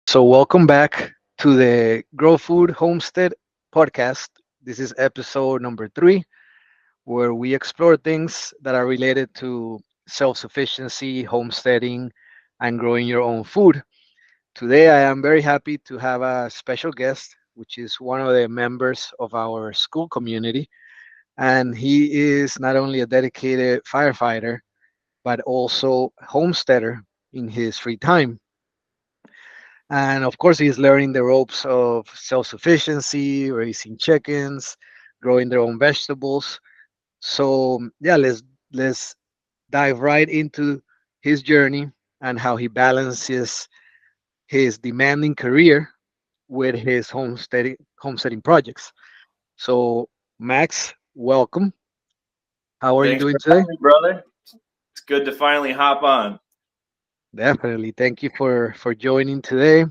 So, welcome back to the Grow Food Homestead podcast. This is episode number 3, where we explore things that are related to self sufficiency, homesteading, and growing your own food. Today, I am very happy to have a special guest, which is one of the members of our school community. And he is not only a dedicated firefighter, but also homesteader in his free time. And of course, he's learning the ropes of self sufficiency, raising chickens, growing their own vegetables. So, yeah, let's dive right into his journey and how he balances his demanding career with his homesteading projects. So, Max, welcome. How are you Thanks doing for today? having me, brother. It's good to finally hop on. Definitely. Thank you for joining today.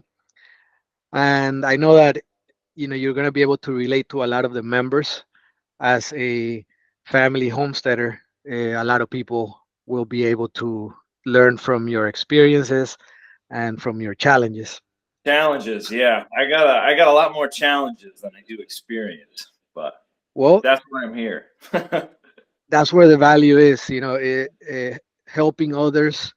And I know that you're going to be able to relate to a lot of the members as a family homesteader. A lot of people will be able to learn from your experiences and from your challenges. Challenges, yeah. I got a lot more challenges than I do experience, but Well, that's why I'm here. that's where the value is, helping others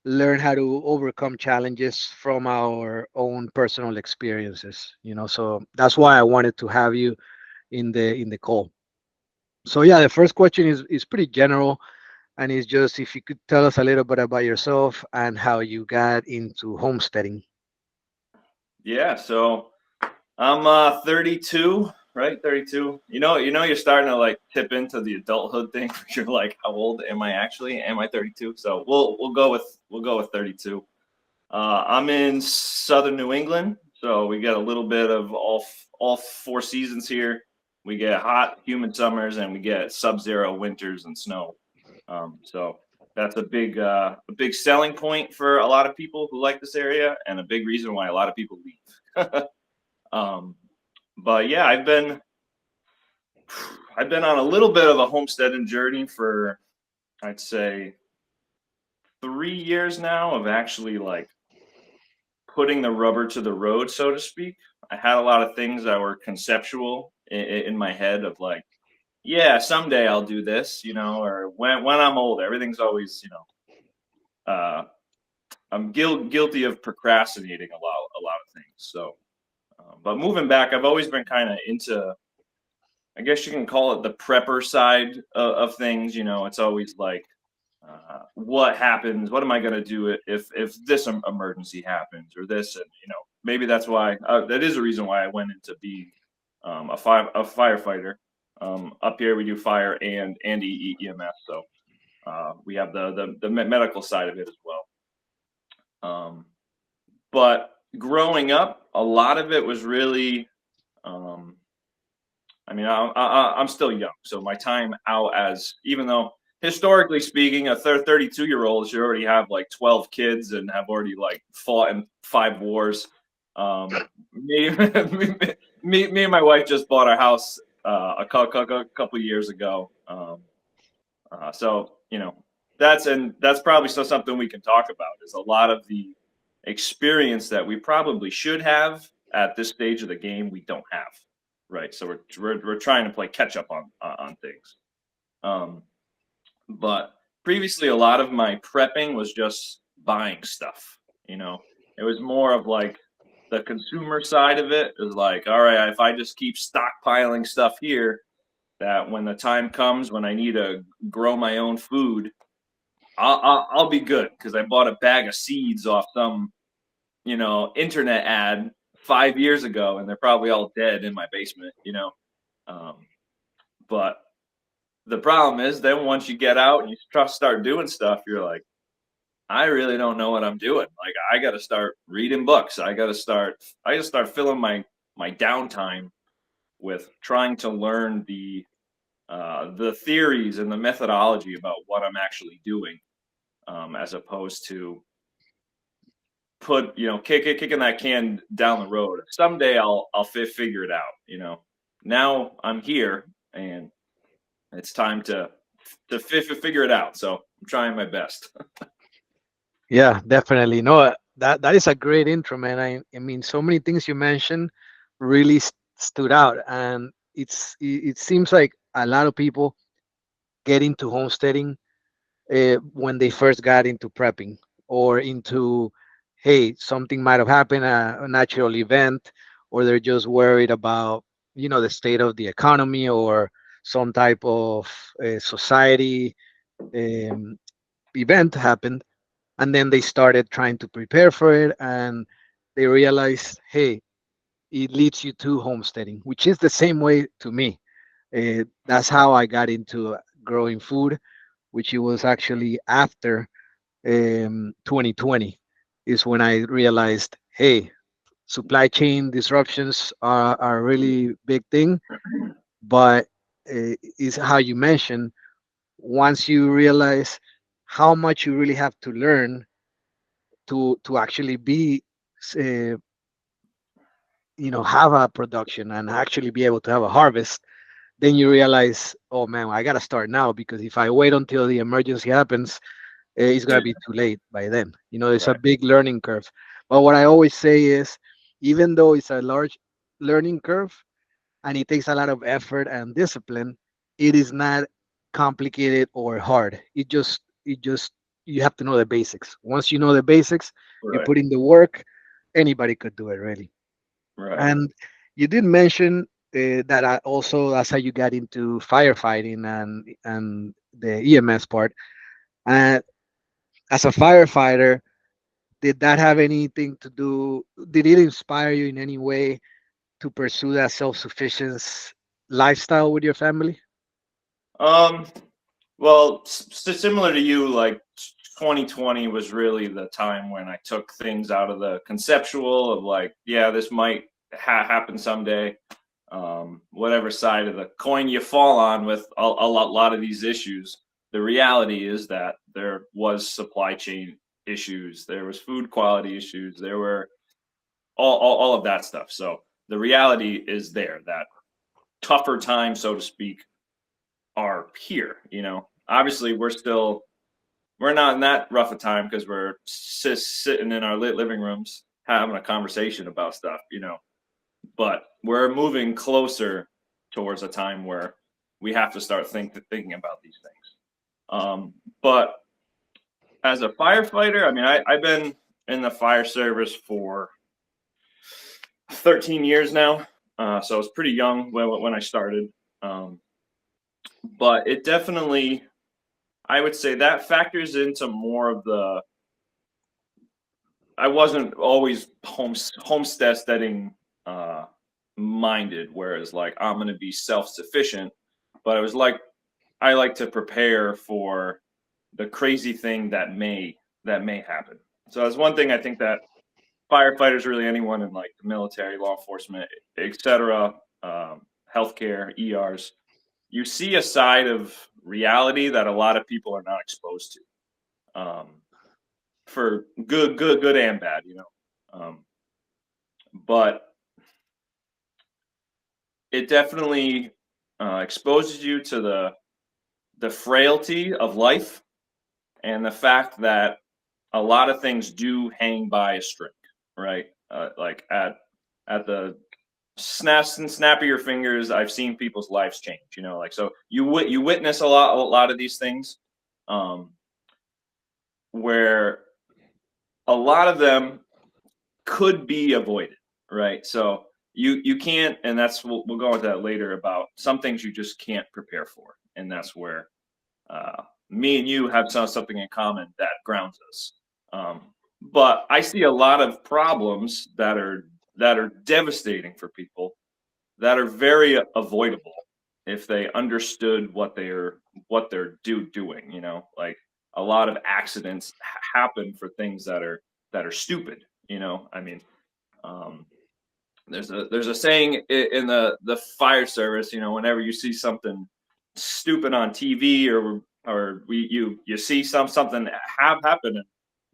learn how to overcome challenges from our own personal experiences. So that's why I wanted to have you in the call. So yeah, the first question is pretty general, and it's just if you could tell us a little bit about yourself and how you got into homesteading. Yeah, so I'm 32, right? 32. You're starting to like tip into the adulthood thing. You're like, how old am I actually? Am I 32? So we'll go with 32. I'm in southern New England, so we get a little bit of all four seasons here. We get hot, humid summers, and we get sub-zero winters and snow. So that's a big selling point for a lot of people who like this area, and a big reason why a lot of people leave. um, but yeah, I've been on a little bit of a homesteading journey for, I'd say, 3 years now of actually like putting the rubber to the road, so to speak. I had a lot of things that were conceptual in my head of like, yeah, someday I'll do this, or when I'm old. Everything's always, I'm guilty of procrastinating a lot of things. So, but moving back, I've always been kind of into, I guess you can call it the prepper side of things. It's always like, what happens? What am I going to do if this emergency happens or this? And maybe that's why that is a reason why I went into being a firefighter. Up here, we do fire and EMS, so we have the medical side of it as well. But growing up, a lot of it was really. Um, I mean, I'm still young, so my time out as, even though historically speaking, a 32-year-old should already have like 12 kids and have already like fought in 5 wars. Me, me and my wife just bought our house a couple years ago. So that's probably still something we can talk about. Is a lot of the experience that we probably should have at this stage of the game we don't have, right? So we're trying to play catch up on things. Um, but previously, a lot of my prepping was just buying stuff. It was more of like the consumer side of it is like, all right, if I just keep stockpiling stuff here, that when the time comes when I need to grow my own food, I'll be good because I bought a bag of seeds off some internet ad 5 years ago, and they're probably all dead in my basement. Um, but the problem is, then once you get out and you start doing stuff, you're like, I really don't know what I'm doing. Like, I got to start reading books. I got to start filling my downtime with trying to learn the theories and the methodology about what I'm actually doing, as opposed to kicking that can down the road. Someday I'll figure it out. Now I'm here, and it's time to figure it out. So I'm trying my best. Yeah, definitely. No, That is a great intro, man. I mean, so many things you mentioned really stood out, and it seems like a lot of people get into homesteading when they first got into prepping or into, hey, something might have happened, a natural event, or they're just worried about, the state of the economy or some type of society um, event happened, and then they started trying to prepare for it, and they realized, hey, it leads you to homesteading, which is the same way to me. That's how I got into growing food, which it was actually after 2020 is when I realized, hey, supply chain disruptions are a really big thing, but is how you mentioned, once you realize how much you really have to learn to actually be uh, have a production and actually be able to have a harvest, then you realize, oh man, I gotta start now, because if I wait until the emergency happens, it's gonna be too late by then. It's a Right. big learning curve. But what I always say is, even though it's a large learning curve and it takes a lot of effort and discipline, it is not complicated or hard. It just you have to know the basics. Once you know the basics, you Right. put in the work, anybody could do it really. Right. And you did mention that also that's how you got into firefighting and the EMS part. And as a firefighter, did that have anything to do? Did it inspire you in any way to pursue that self-sufficient lifestyle with your family? Um, well, similar to you, like 2020 was really the time when I took things out of the conceptual of like, yeah, this might happen someday. Whatever side of the coin you fall on with a lot of these issues, the reality is that there was supply chain issues, there was food quality issues, there were all of that stuff. So the reality is there that tougher times, so to speak, are here. Obviously we're not in that rough a time because we're sitting in our living rooms having a conversation about stuff. But we're moving closer towards a time where we have to start thinking about these things. But as a firefighter, I mean, I've been in the fire service for 13 years now, so I was pretty young when I started. Um, but it definitely, I would say that factors into more of the. I wasn't always homesteading uh, minded, whereas like I'm going to be self sufficient, but I was like I like to prepare for the crazy thing that may happen. So that's one thing I think that firefighters, really anyone in like the military, law enforcement, etc., healthcare, ERs, you see a side of reality that a lot of people are not exposed to, for good and bad. But it definitely exposes you to the frailty of life and the fact that a lot of things do hang by a string, right? Like at the snap of your fingers, I've seen people's lives change. Like so you witness a lot of these things, um, where a lot of them could be avoided, right? So you can't, and that's we'll go into that later about some things you just can't prepare for, and that's where uh, me and you have something in common that grounds us. But I see a lot of problems that are devastating for people that are very avoidable if they understood what they're doing. Like a lot of accidents happen for things that are stupid. I mean, um, there's a saying in the fire service. Whenever you see something stupid on TV or you see something have happen,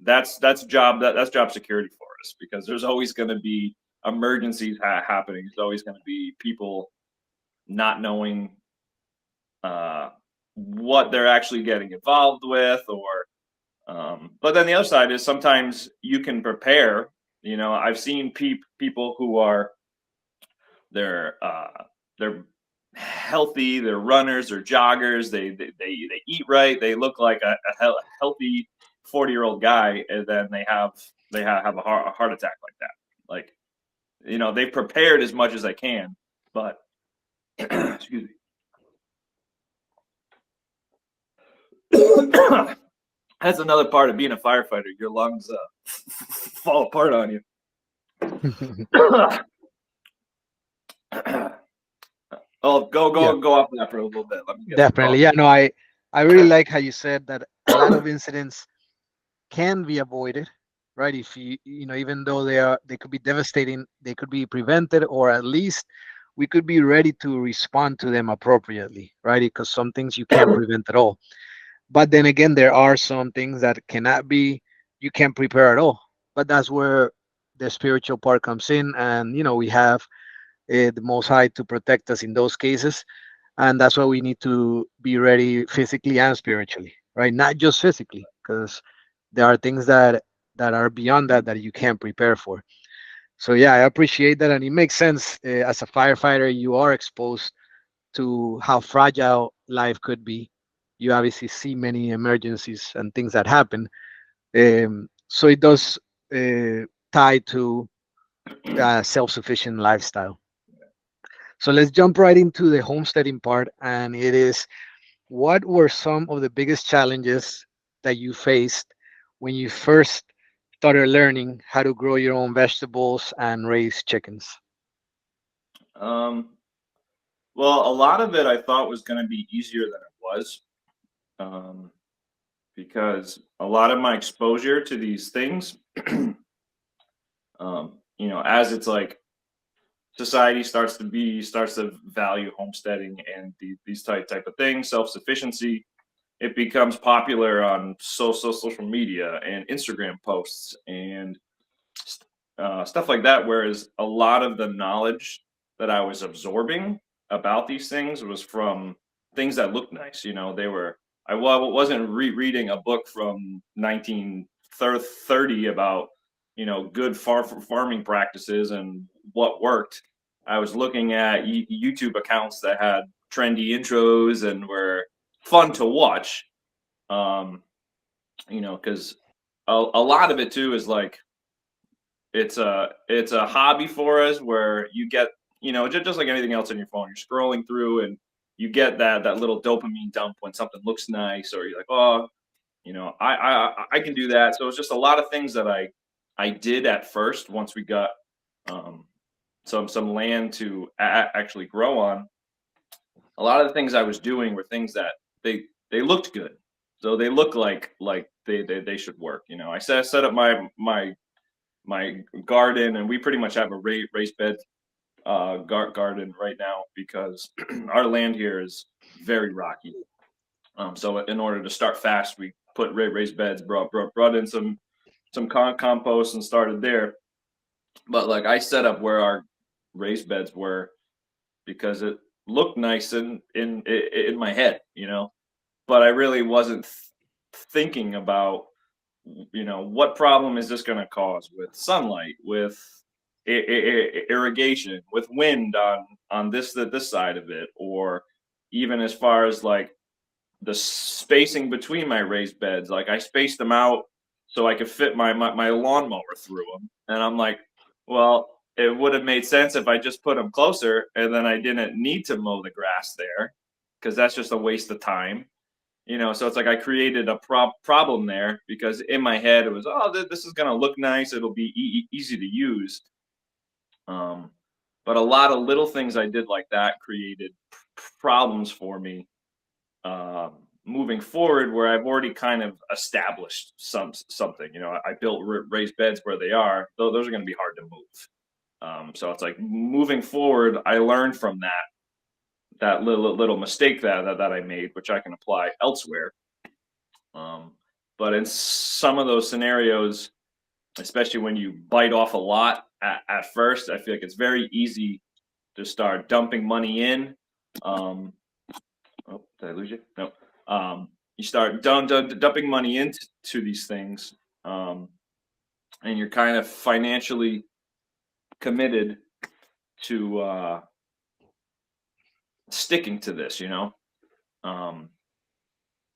that's job security for us because there's always going to be emergencies happening. There's always going to be people not knowing uh, what they're actually getting involved with, or But then the other side is sometimes you can prepare. I've seen people who are they're they're healthy, they're runners, they're joggers, they eat right, they look like a healthy 40-year-old guy, and then they have a heart attack like that. Like, they've prepared as much as they can, but excuse me. That's another part of being a firefighter. Your lungs fall apart on you. Oh, Yeah, go off that for a little bit. Let me get some definitely. coffee. Yeah, no, I really like how you said that a lot of incidents can be avoided, right? If even though they could be devastating, they could be prevented, or at least we could be ready to respond to them appropriately, right? Because some things you can't prevent at all. But then again, there are some things that cannot be, you can't prepare at all. But that's where the spiritual part comes in, and we have the Most High to protect us in those cases, and that's why we need to be ready physically and spiritually, right? Not just physically, because there are things that are beyond that you can't prepare for. So yeah, I appreciate that, and it makes sense. As a firefighter, you are exposed to how fragile life could be. You obviously see many emergencies and things that happen. So it does tie to self-sufficient lifestyle. So let's jump right into the homesteading part, and it is, what were some of the biggest challenges that you faced when you first started learning how to grow your own vegetables and raise chickens? Um, well, a lot of it I thought was going to be easier than it was, um, because a lot of my exposure to these things, as it's like society starts to value homesteading and these type of things, self sufficiency. It becomes popular on social media and Instagram posts and stuff like that. Whereas a lot of the knowledge that I was absorbing about these things was from things that looked nice. Wasn't reading a book from 1930 about good farming practices and what worked. I was looking at YouTube accounts that had trendy intros and were fun to watch. Um, because a lot of it too is like it's a hobby for us where you get just like anything else on your phone, you're scrolling through and you get that little dopamine dump when something looks nice, or you're like, oh, I can do that. So it's just a lot of things that I did at first once we got um, some land to actually grow on. A lot of the things I was doing were things that they looked good, so they look like they should work. I set up my garden, and we pretty much have a raised bed garden right now because our land here is very rocky. So in order to start fast, we put raised beds, brought in some compost and started there. But like I set up where our raised beds were because it looked nice in my head, but I really wasn't thinking about what problem is this going to cause with sunlight, with irrigation, with wind on this side of it, or even as far as like the spacing between my raised beds. Like I spaced them out so I could fit my lawnmower through them, and I'm like, well, it would have made sense if I just put them closer, and then I didn't need to mow the grass there because that's just a waste of time. So it's like I created a problem there because in my head it was, oh, this is going to look nice, it'll be easy to use. um, but a lot of little things I did like that created problems for me um, moving forward, where I've already kind of established something. I built raised beds where they are, though those are going to be hard to move. So it's like moving forward, I learned from that little mistake that I made, which I can apply elsewhere. Um, but in some of those scenarios, especially when you bite off a lot at first, I feel like it's very easy to start dumping money in. Um, oh, did I lose you? No. you start dumping money into these things, um, and you're kind of financially committed to sticking to this. Um,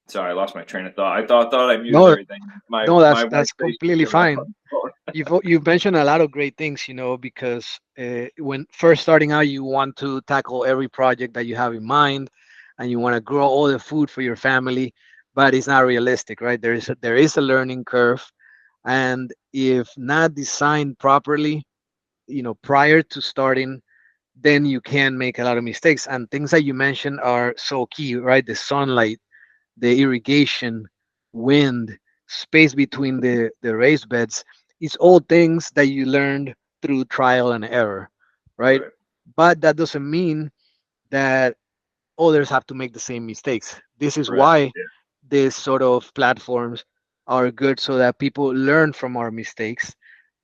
Sorry, I lost my train of thought. I thought I muted No, everything. My no, my wife that's basically completely hit my fine. phone. You've mentioned a lot of great things, because when first starting out, you want to tackle every project that you have in mind, and you want to grow all the food for your family, but it's not realistic, right? There is a learning curve, and if not designed properly, prior to starting, then you can make a lot of mistakes. And things that you mentioned are so key, right? The sunlight, the irrigation, wind, space between the raised beds. It's all things that you learned through trial and error, right? Right. But that doesn't mean that others have to make the same mistakes. This is Right. why Yeah. these sort of platforms are good, so that people learn from our mistakes,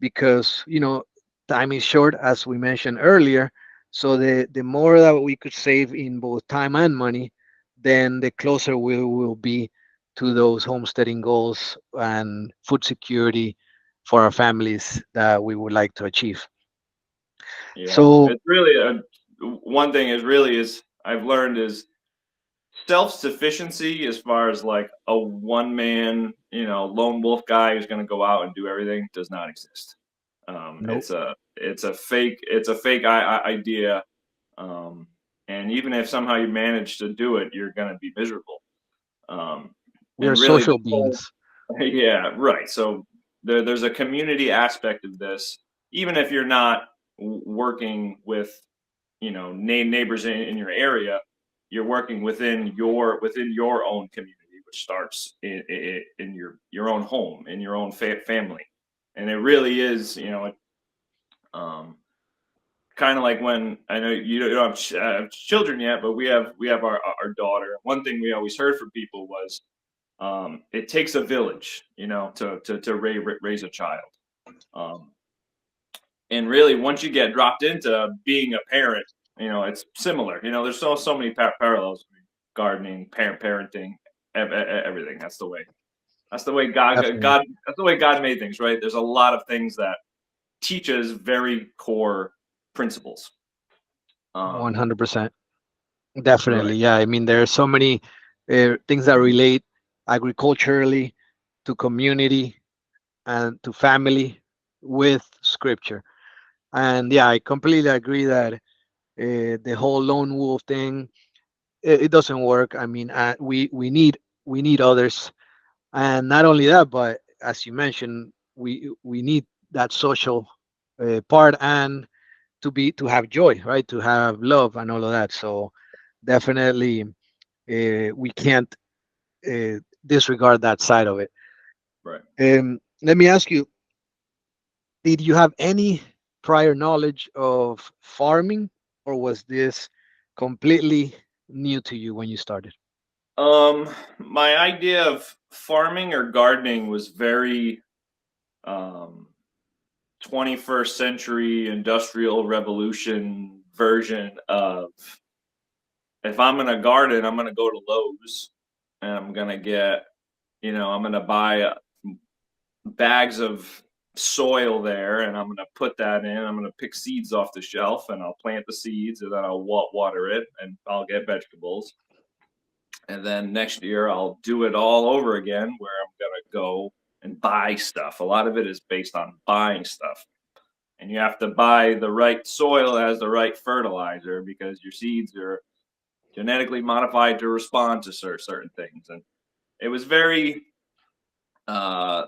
because time is short, as we mentioned earlier. So the more that we could save in both time and money, then the closer we will be to those homesteading goals and food security for our families that we would like to achieve. Yeah. So It's really one thing is really is I've learned is self-sufficiency as far as like a one man, lone wolf guy who's going to go out and do everything does not exist. nope, It's a fake idea. Um, and even if somehow you manage to do it, you're going to be miserable. Um, we are and really, social this whole beings. yeah, right. So there's a community aspect of this, even if you're not working with neighbors in your area, you're working within your own community, which starts in your own home, in your own family, and it really is um, kind of like when I know you don't have children yet, but we have our daughter. One thing we always heard from people was it takes a village, to raise a child. Um, and really, once you get dropped into being a parent, it's similar. There's so many parallels: gardening, parenting, everything. That's the way. That's the way Definitely, That's the way God made things, right? There's a lot of things that teach us very core principles. Um, 100%. right, Definitely, yeah. I mean, there are so many things that relate agriculturally to community and to family with scripture. And yeah, I completely agree that the whole lone wolf thing, it doesn't work. I mean, we need others, and not only that, but as you mentioned, we need that social part, and to have joy, right? To have love and all of that. So definitely, we can't disregard that side of it. right. Let me ask you, did you have any prior knowledge of farming, or was this completely new to you when you started? My idea of farming or gardening was very um, 21st century industrial revolution version of if I'm gonna garden, I'm gonna go to Lowe's and I'm gonna I'm gonna buy bags of soil there and I'm gonna put that in. I'm gonna pick seeds off the shelf and I'll plant the seeds and then I'll water it and I'll get vegetables. And then next year I'll do it all over again where I'm gonna go and buy stuff. A lot of it is based on buying stuff. And you have to buy the right soil that has the right fertilizer because your seeds are genetically modified to respond to certain things. And it was very uh,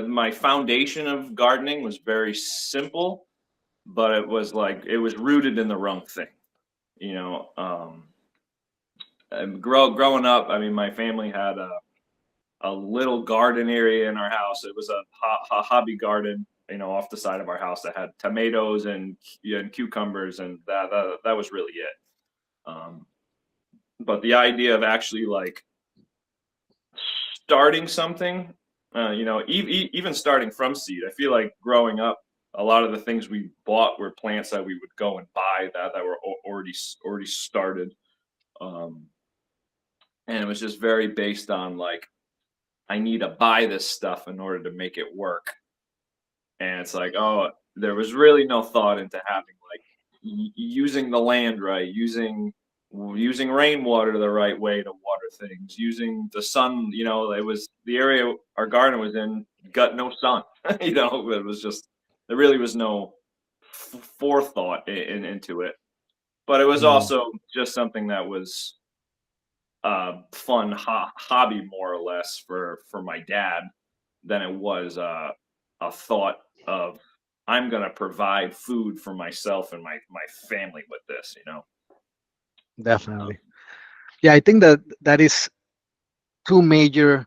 my foundation of gardening was very simple, but it was rooted in the wrong thing. You know, and growing up, I mean, my family had a little garden area in our house. It was a hobby garden, off the side of our house that had tomatoes and, yeah, and cucumbers, and that was really it. Um, but the idea of actually like starting something, even starting from seed, I feel like growing up, a lot of the things we bought were plants that we would go and buy that were already started. Um, and it was just very based on like I need to buy this stuff in order to make it work. And it's like, oh, there was really no thought into having like using the land right, using rainwater the right way to water things, using the sun. You know, it was the area our garden was in got no sun. You know, it was just there really was no forethought into it. But it was Mm, also just something that was a fun hobby, more or less, for my dad than it was a thought of I'm gonna provide food for myself and my family with this. You know. definitely. Yeah, I think that that is two major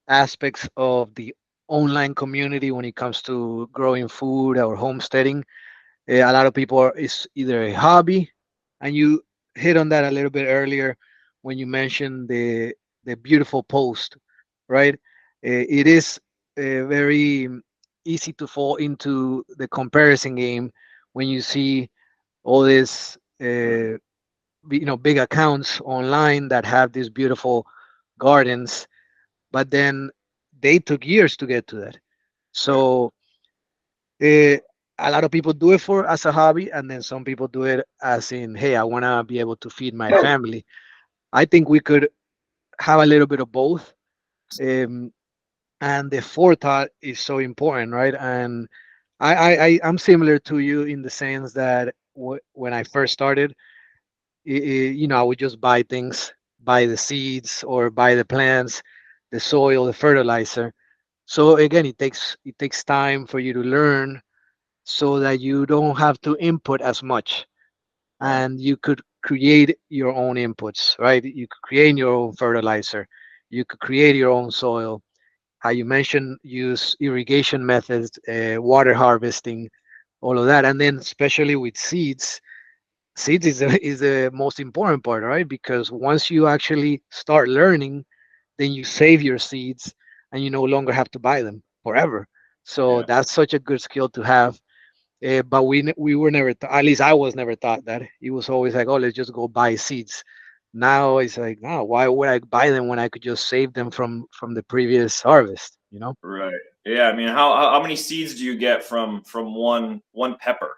aspects of the online community when it comes to growing food or homesteading. A lot of people is either a hobby, and you hit on that a little bit earlier when you mentioned the beautiful post, right? It is very easy to fall into the comparison game when you see all these big accounts online that have these beautiful gardens, but then they took years to get to that. Right. So uh, a lot of people do it for as a hobby, and then some people do it as in, hey, I want to be able to feed my family. I think we could have a little bit of both. Um, and the forethought is so important, right? And I'm similar to you in the sense that when I first started, I would just buy things, buy the seeds or buy the plants, the soil, the fertilizer. So again, it takes time for you to learn so that you don't have to input as much, Right. and you could create your own inputs, right? You could create your own fertilizer, you could create your own soil. How you mentioned, use irrigation methods, water harvesting, all of that. And then especially with seeds is the most important part, right? Because once you actually start learning, then you save your seeds and you no longer have to buy them forever. So Yeah. that's such a good skill to have. But we were never at least I was never taught that. It was always like, oh, let's just go buy seeds. Now it's like, no, why would I buy them when I could just save them from the previous harvest, you know? Right. Yeah. I mean, how many seeds do you get from one pepper?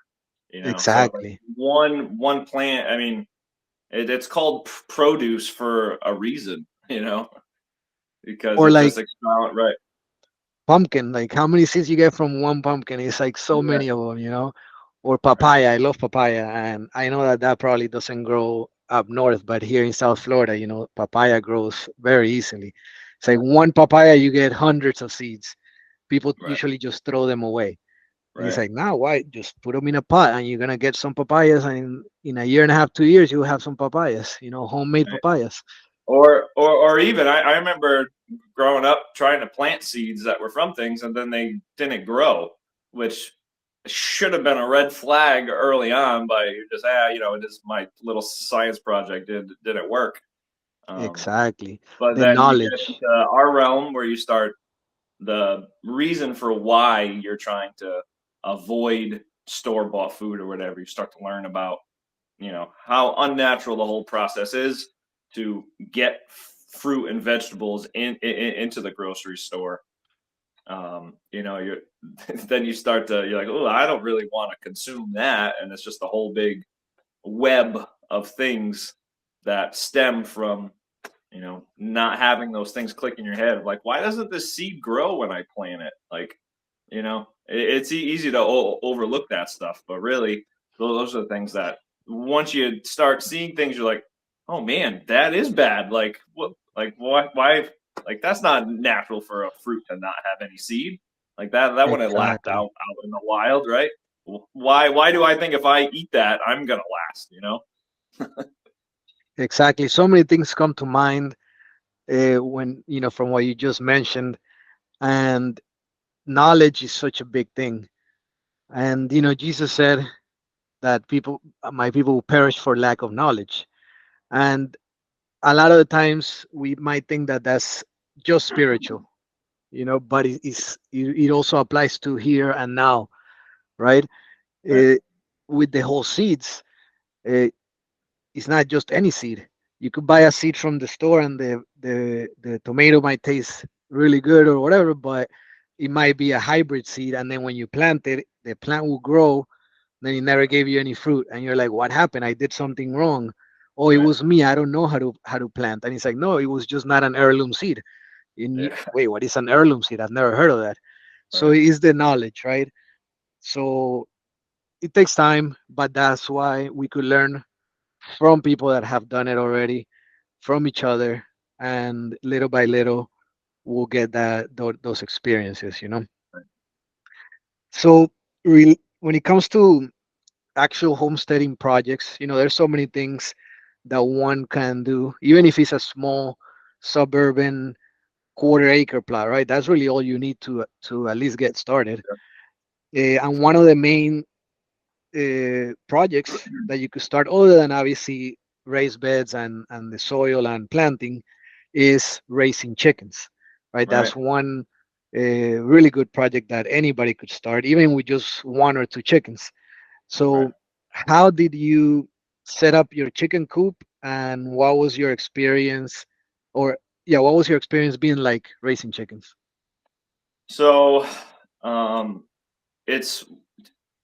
You know, so like Exactly. one plant. I mean, it's called produce for a reason. You know, because Or it like just expound right. pumpkin, like how many seeds you get from one pumpkin? It's like so Right. many of them, you know? Or Right. papaya. I love papaya, and I know that that probably doesn't grow up north, but here in South Florida, papaya grows very easily. It's like one papaya, you get hundreds of seeds. People Right. usually just throw them away. And it's Right. like, now why? Just put them in a pot, and you're gonna get some papayas, and in a year and a half, 2 years, you'll have some papayas. Homemade Right. papayas. Or even I remember growing up trying to plant seeds that were from things and then they didn't grow, which should have been a red flag early on. But you just it is my little science project didn't work. Um, Exactly. but The then you get knowledge. to our realm where you start the reason for why you're trying to avoid store bought food or whatever. You start to learn about how unnatural the whole process is to get fruit and vegetables into the grocery store. You're then you start to you're like, oh, I don't really want to consume that, and it's just a whole big web of things that stem from not having those things click in your head. Like, why doesn't this seed grow when I plant it? Like, it's easy to overlook that stuff, but really, those are the things that once you start seeing things, you're like, oh man, that is bad. Like, what? Like, why? Like, that's not natural for a fruit to not have any seed. Like that wouldn't last Exactly. out in the wild, right? Why do I think if I eat that I'm gonna last? Exactly. So many things come to mind when from what you just mentioned, and knowledge is such a big thing. And Jesus said that my people will perish for lack of knowledge. And a lot of the times we might think that that's just spiritual, but it also applies to here and now, right? Right, Uh, with the whole seeds, uh, it's not just any seed. You could buy a seed from the store, and the tomato might taste really good or whatever, but it might be a hybrid seed. And then when you plant it, the plant will grow, then it never gave you any fruit, and you're like, what happened? I did something wrong. Oh, it Right. was me. I don't know how to plant. And it's like, no, it was just not an heirloom seed. Yeah. Wait, what is an heirloom seed? I've never heard of that. So Right. it is the knowledge, right? So it takes time, but that's why we could learn from people that have done it already, from each other, and little by little we'll get those experiences, you know. Right. So when it comes to actual homesteading projects, there's so many things that one can do, even if it's a small suburban quarter acre plot, right? That's really all you need to at least get started. And one of the main projects that you could start, other than obviously raised beds and the soil and planting, is raising chickens, right? Right. That's one really good project that anybody could start, even with just one or two chickens. Right. So, how did you set up your chicken coop, and what was your experience, or yeah, what was your experience being like raising chickens? So, um, it's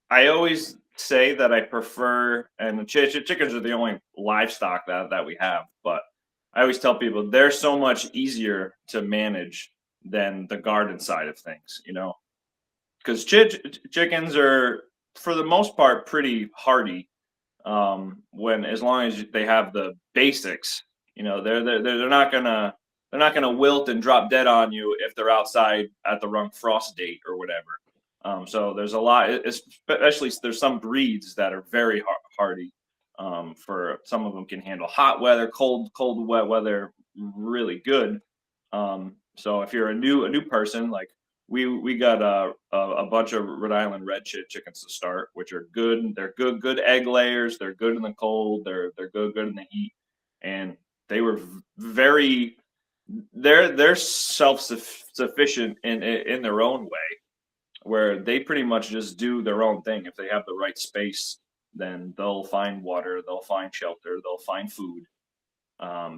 I always say that I prefer, and chickens are the only livestock that we have, but I always tell people they're so much easier to manage than the garden side of things, because chickens are, for the most part, pretty hardy. When as long as they have the basics, they're not gonna wilt and drop dead on you if they're outside at the wrong frost date or whatever. So there's a lot, especially there's some breeds that are very hardy. For some of them can handle hot weather, cold, wet weather really good. So if you're a new person, like we got a bunch of Rhode Island red chickens to start, which are good. They're good egg layers. They're good in the cold. They're good in the heat, and they were very they're self-sufficient in their own way, where they pretty much just do their own thing. If they have the right space, then they'll find water, they'll find shelter, they'll find food.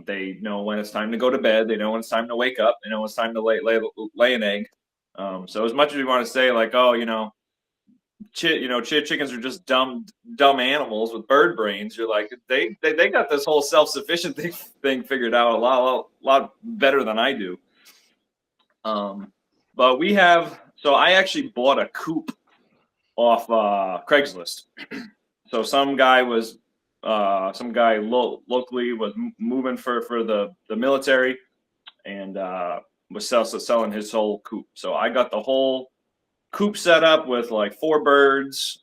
They know when it's time to go to bed. They know when it's time to wake up. They know when it's time to lay an egg. So as much as we want to say like, oh, chickens are just dumb animals with bird brains, you're like, they got this whole self-sufficient thing figured out a lot better than I do. But so I actually bought a coop off Craigslist. So some guy locally was moving for the military, and was selling his whole coop. So I got the whole coop set up with like four birds,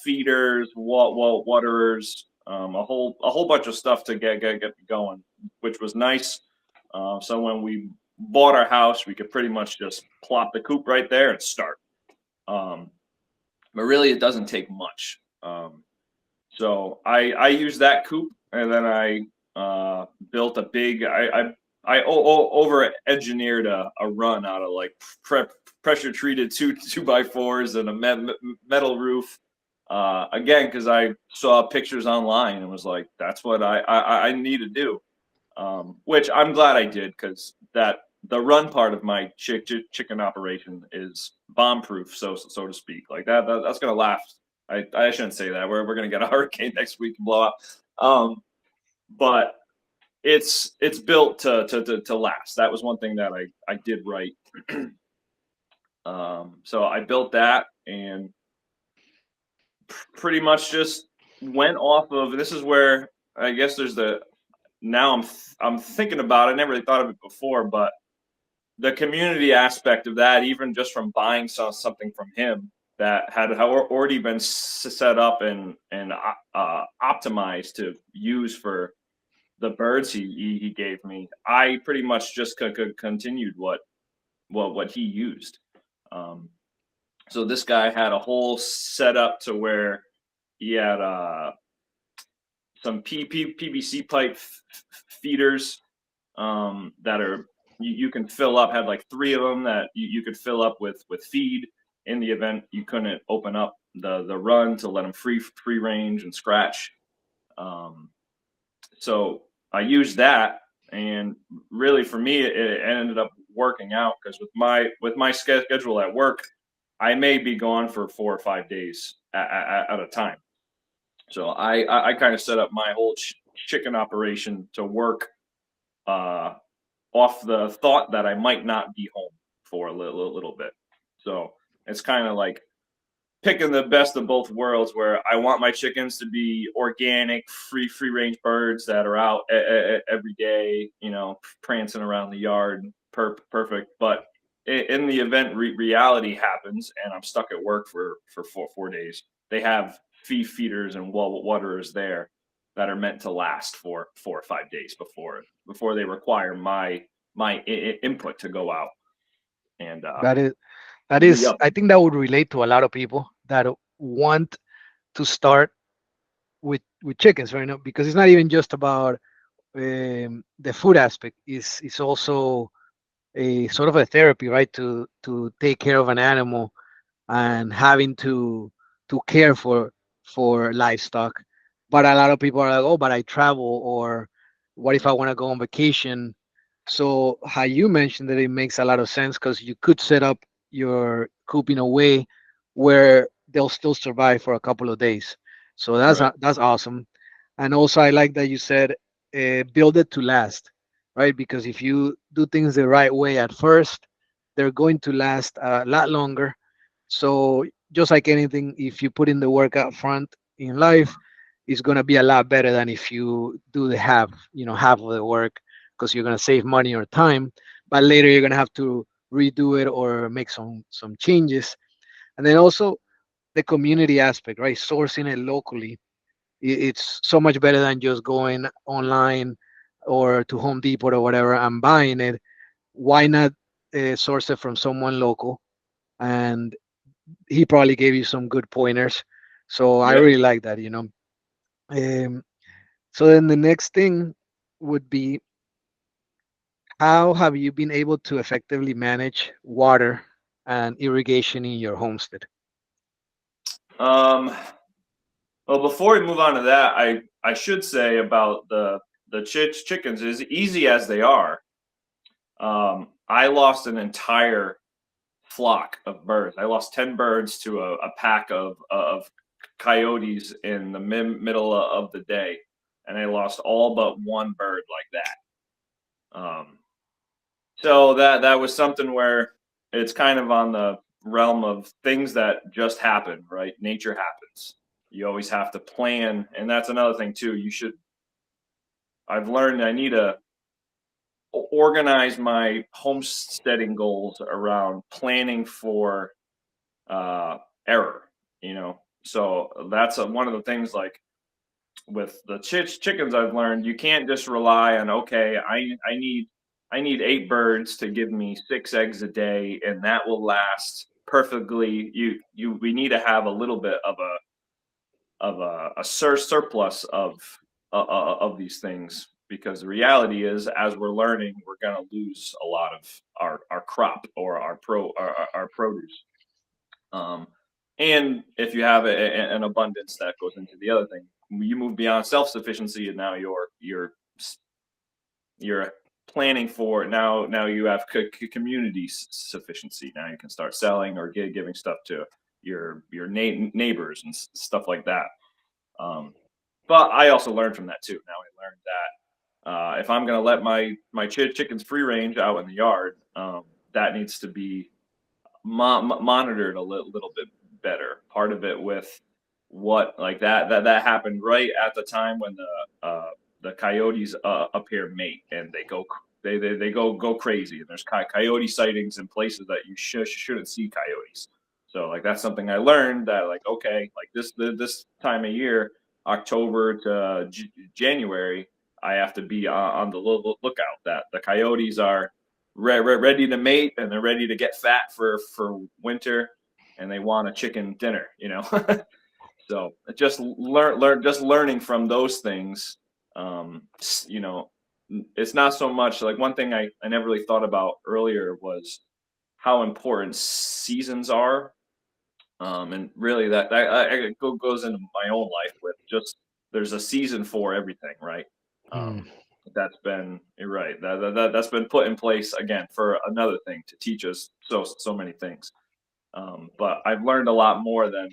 feeders, waterers, a whole bunch of stuff to get going, which was nice. So when we bought our house, we could pretty much just plop the coop right there and start. Um, but really, it doesn't take much. So I used that coop, and then I built a big. Over engineered a run out of like pressure treated two by fours and a metal roof. Again, because I saw pictures online and was like, that's what I need to do. Which I'm glad I did, because the run part of my chicken operation is bomb proof, so to speak. Like that's gonna last. I shouldn't say that. We're gonna get a hurricane next week and blow up. But it's built to last. That was one thing that I did right. So I built that, and pretty much just went off of. This is where I guess there's the now I'm thinking about it. I never really thought of it before, but the community aspect of that, even just from buying something from him that had already been set up and optimized to use for the birds he gave me, I pretty much just continued what he used. Um, so this guy had a whole setup to where he had some PVC pipe feeders that are you can fill up. Had like three of them that you could fill up with feed in the event you couldn't open up the run to let them free range and scratch. So I used that, and really for me, it ended up working out because with my schedule at work, I may be gone for 4 or 5 days at a time. So I kind of set up my whole chicken operation to work uh, off the thought that I might not be home for a little bit. So it's kind of like picking the best of both worlds, where I want my chickens to be organic, free range birds that are out every day, prancing around the yard, perfect. But in the event reality happens and I'm stuck at work for 4 days, they have feeders and waterers there that are meant to last for 4 or 5 days before they require my input to go out and That is that be is up. I think that would relate to a lot of people that want to start with chickens right now, because it's not even just about the food aspect. Is also a sort of a therapy, right? To take care of an animal and having to care for livestock. But a lot of people are like, oh, but I travel, or what if I want to go on vacation? So how you mentioned that, it makes a lot of sense, because you could set up your coop in a way where they'll still survive for a couple of days. So Right. that's awesome. And also I like that you said build it to last, right? Because if you do things the right way at first, they're going to last a lot longer. So just like anything, if you put in the work up front in life, it's gonna be a lot better than if you do the half of the work, because you're gonna save money or time, but later you're gonna have to redo it or make some changes. And then also the community aspect, right? Sourcing it locally, it's so much better than just going online or to Home Depot or whatever and buying it. Why not source it from someone local? And he probably gave you some good pointers. So I Yep. really like that. Um, so then the next thing would be, how have you been able to effectively manage water and irrigation in your homestead? Um, well, before we move on to that, I should say about the chickens, as easy as they are, I lost an entire flock of birds. I lost 10 birds to a pack of coyotes in the middle of the day, and I lost all but one bird like that. So that was something where it's kind of on the realm of things that just happen, right? Nature happens. You always have to plan, and that's another thing too. I've learned I need to organize my homesteading goals around planning for uh, error. You know, so that's one of the things. Like with the chickens, I've learned you can't just rely on, okay, I need 8 birds to give me 6 eggs a day, and that will last perfectly. We need to have a little bit of a surplus of these things, because the reality is, as we're learning, we're going to lose a lot of our crop or our produce. Um, and if you have an abundance, that goes into the other thing. You move beyond self-sufficiency, and now you're planning for, now you have community sufficiency. Now you can start selling or giving stuff to your neighbors and stuff like that. Um, but I also learned from that too. Now I learned that if I'm going to let my chickens free range out in the yard, that needs to be monitored a little bit better. Part of it with what, like that happened right at the time when the coyotes up here mate, and they go crazy, and there's coyote sightings in places that you shouldn't see coyotes. So like that's something I learned, that like, okay, like this time of year, October to January, I have to be on the lookout that the coyotes are ready to mate, and they're ready to get fat for winter, and they want a chicken dinner. So just learning from those things. um you know it's not so much like, one thing I never really thought about earlier was how important seasons are. And really goes into my own life with just, there's a season for everything, right? Hmm. um that's been, you're right. That's been put in place again for another thing to teach us so many things. But I've learned a lot more than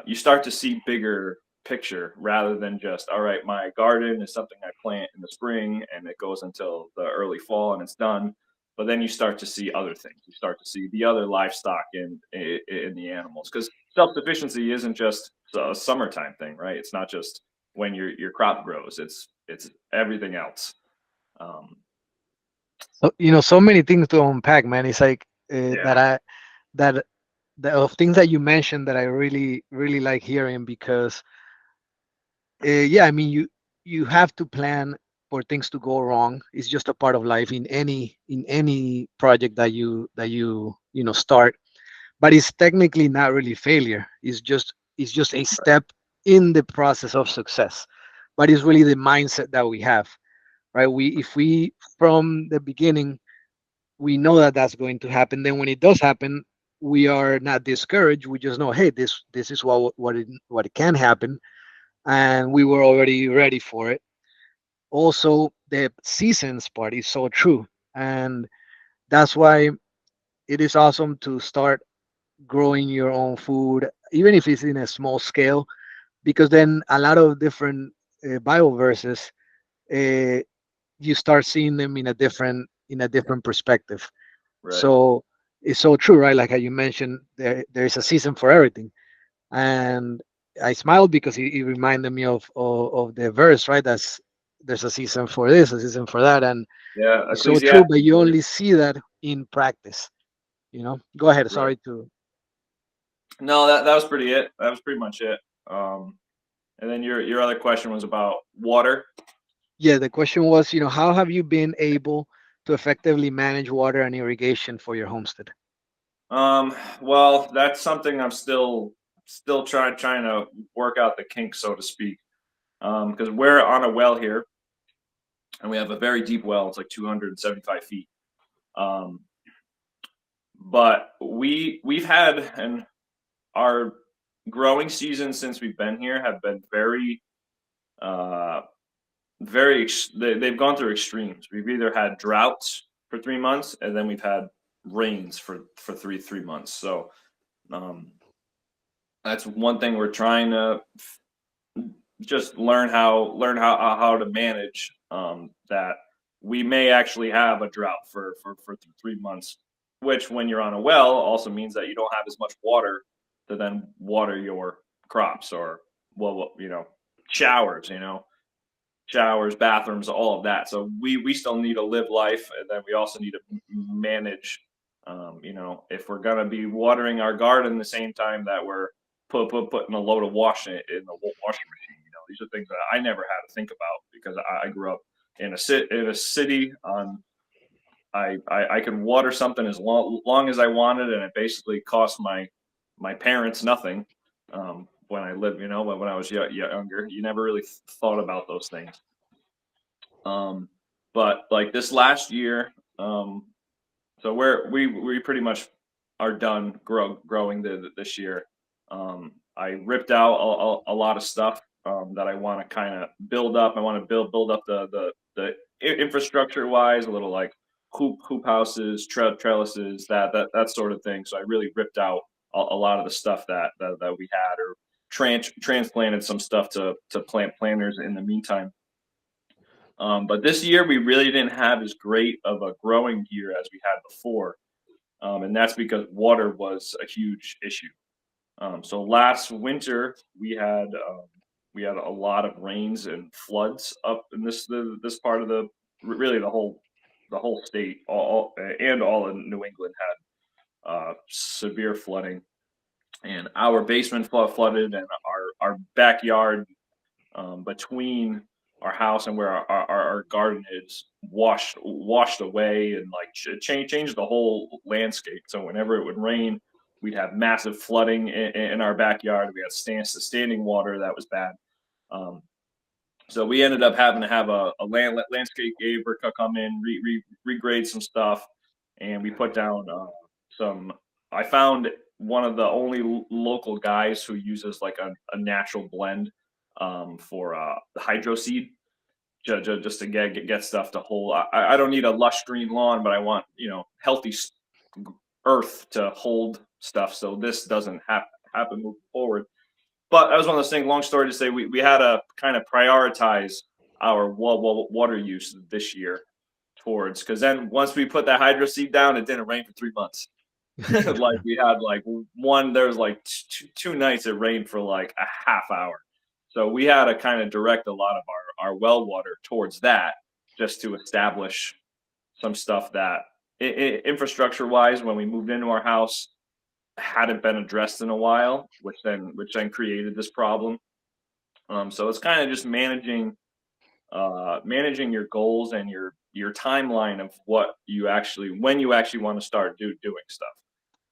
you start to see bigger picture rather than just, all right, my garden is something I plant in the spring and it goes until the early fall and it's done. But then you start to see other things. You start to see the other livestock in the animals, because self-sufficiency isn't just a summertime thing, right? It's not just when your crop grows. It's everything else. Um, So so many things to unpack, man. It's like yeah, that the of things that you mentioned that I really like hearing because yeah, I mean you have to plan for things to go wrong. It's just a part of life in any project that you start, but it's technically not really failure. It's just a step in the process of success, but it's really the mindset that we have, right? If we from the beginning we know that that's going to happen, then when it does happen we are not discouraged. We just know, hey, this is what it can happen, and we were already ready for it. Also, the seasons part is so true, and that's why it is awesome to start growing your own food, even if it's in a small scale, because then a lot of different Bible verses, uh, you start seeing them in a different perspective. right. So it's so true, right? Like how you mentioned, there is a season for everything, and I smiled because it reminded me of the verse, right? There's a season for this, a season for that, and Yeah, it's so true. But Ecclesiastes, you right? only see that in practice. Go ahead. Right. Sorry to. No, that was pretty it. That was pretty much it. And then your other question was about water. Yeah, the question was, how have you been able to effectively manage water and irrigation for your homestead? Well, that's something I'm still trying to work out the kinks, so to speak. Because we're on a well here, and we have a very deep well. It's like 275 feet. Um, but we've had, and our growing seasons since we've been here have been uh they've gone through extremes. We've either had droughts for 3 months, and then we've had rains for three months. So um, that's one thing we're trying to just learn how to manage. That we may actually have a drought for 3 months, which when you're on a well also means that you don't have as much water to then water your crops, or showers, showers, bathrooms, all of that. So we still need to live life, and then we also need to manage. If we're gonna be watering our garden the same time that we're putting a load of wash in the washing machine, these are things that I never had to think about because I grew up in a city. I could water something as long as I wanted, and it basically cost my parents nothing. When I lived, when I was younger, you never really thought about those things. Um, but like this last year, so we pretty much are done growing this year. I ripped out a lot of stuff that I want to kind of build up. I want to build up the infrastructure wise, a little like hoop houses, trellises, that sort of thing. So I really ripped out a lot of the stuff that we had, or transplanted some stuff to plant planters in the meantime. But this year we really didn't have as great of a growing year as we had before, and that's because water was a huge issue. So last winter we had a lot of rains and floods up in this part of really the whole state, and all in New England had severe flooding, and our basement flooded, and our backyard, between our house and where our garden is, washed away, and like changed the whole landscape. So whenever it would rain, we'd have massive flooding in our backyard. We had standing water that was bad. Um, so we ended up having to have a landscaper come in, regrade some stuff, and we put down some. I found one of the only local guys who uses like a natural blend for the hydro seed, just to get stuff to hold. I don't need a lush green lawn, but I want healthy earth to hold stuff so this doesn't happen moving forward. But that was one of those things. Long story to say, we had to kind of prioritize our water use this year towards, because then once we put that hydro seed down, it didn't rain for 3 months. Like we had like there was like two nights it rained for like a half hour. So we had to kind of direct a lot of our well water towards that, just to establish some stuff that infrastructure wise, when we moved into our house, hadn't been addressed in a while, which then created this problem. So it's kind of just managing your goals and your timeline of what you actually when you actually want to start doing stuff.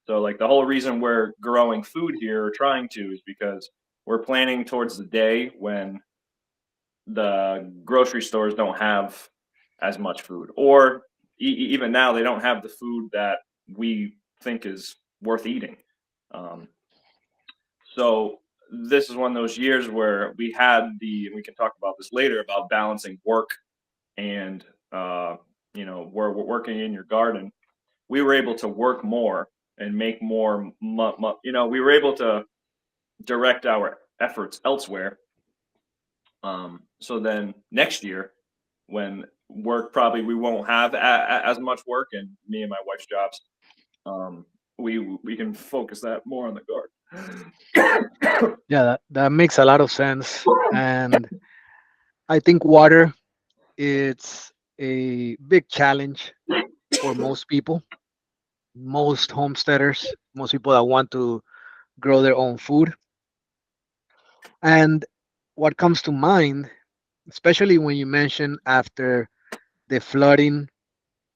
So like the whole reason we're growing food here or trying to is because we're planning towards the day when the grocery stores don't have as much food, or even now they don't have the food that we think is worth eating. Um, so this is one of those years where and we can talk about this later, about balancing work and we're working in your garden. We were able to work more and make more. We were able to direct our efforts elsewhere. So then next year, when work probably we won't have as much work, and me and my wife's jobs, we can focus that more on the garden. Yeah, that makes a lot of sense. And I think water, it's a big challenge for most people, most homesteaders, most people that want to grow their own food. And what comes to mind, especially when you mention after the flooding,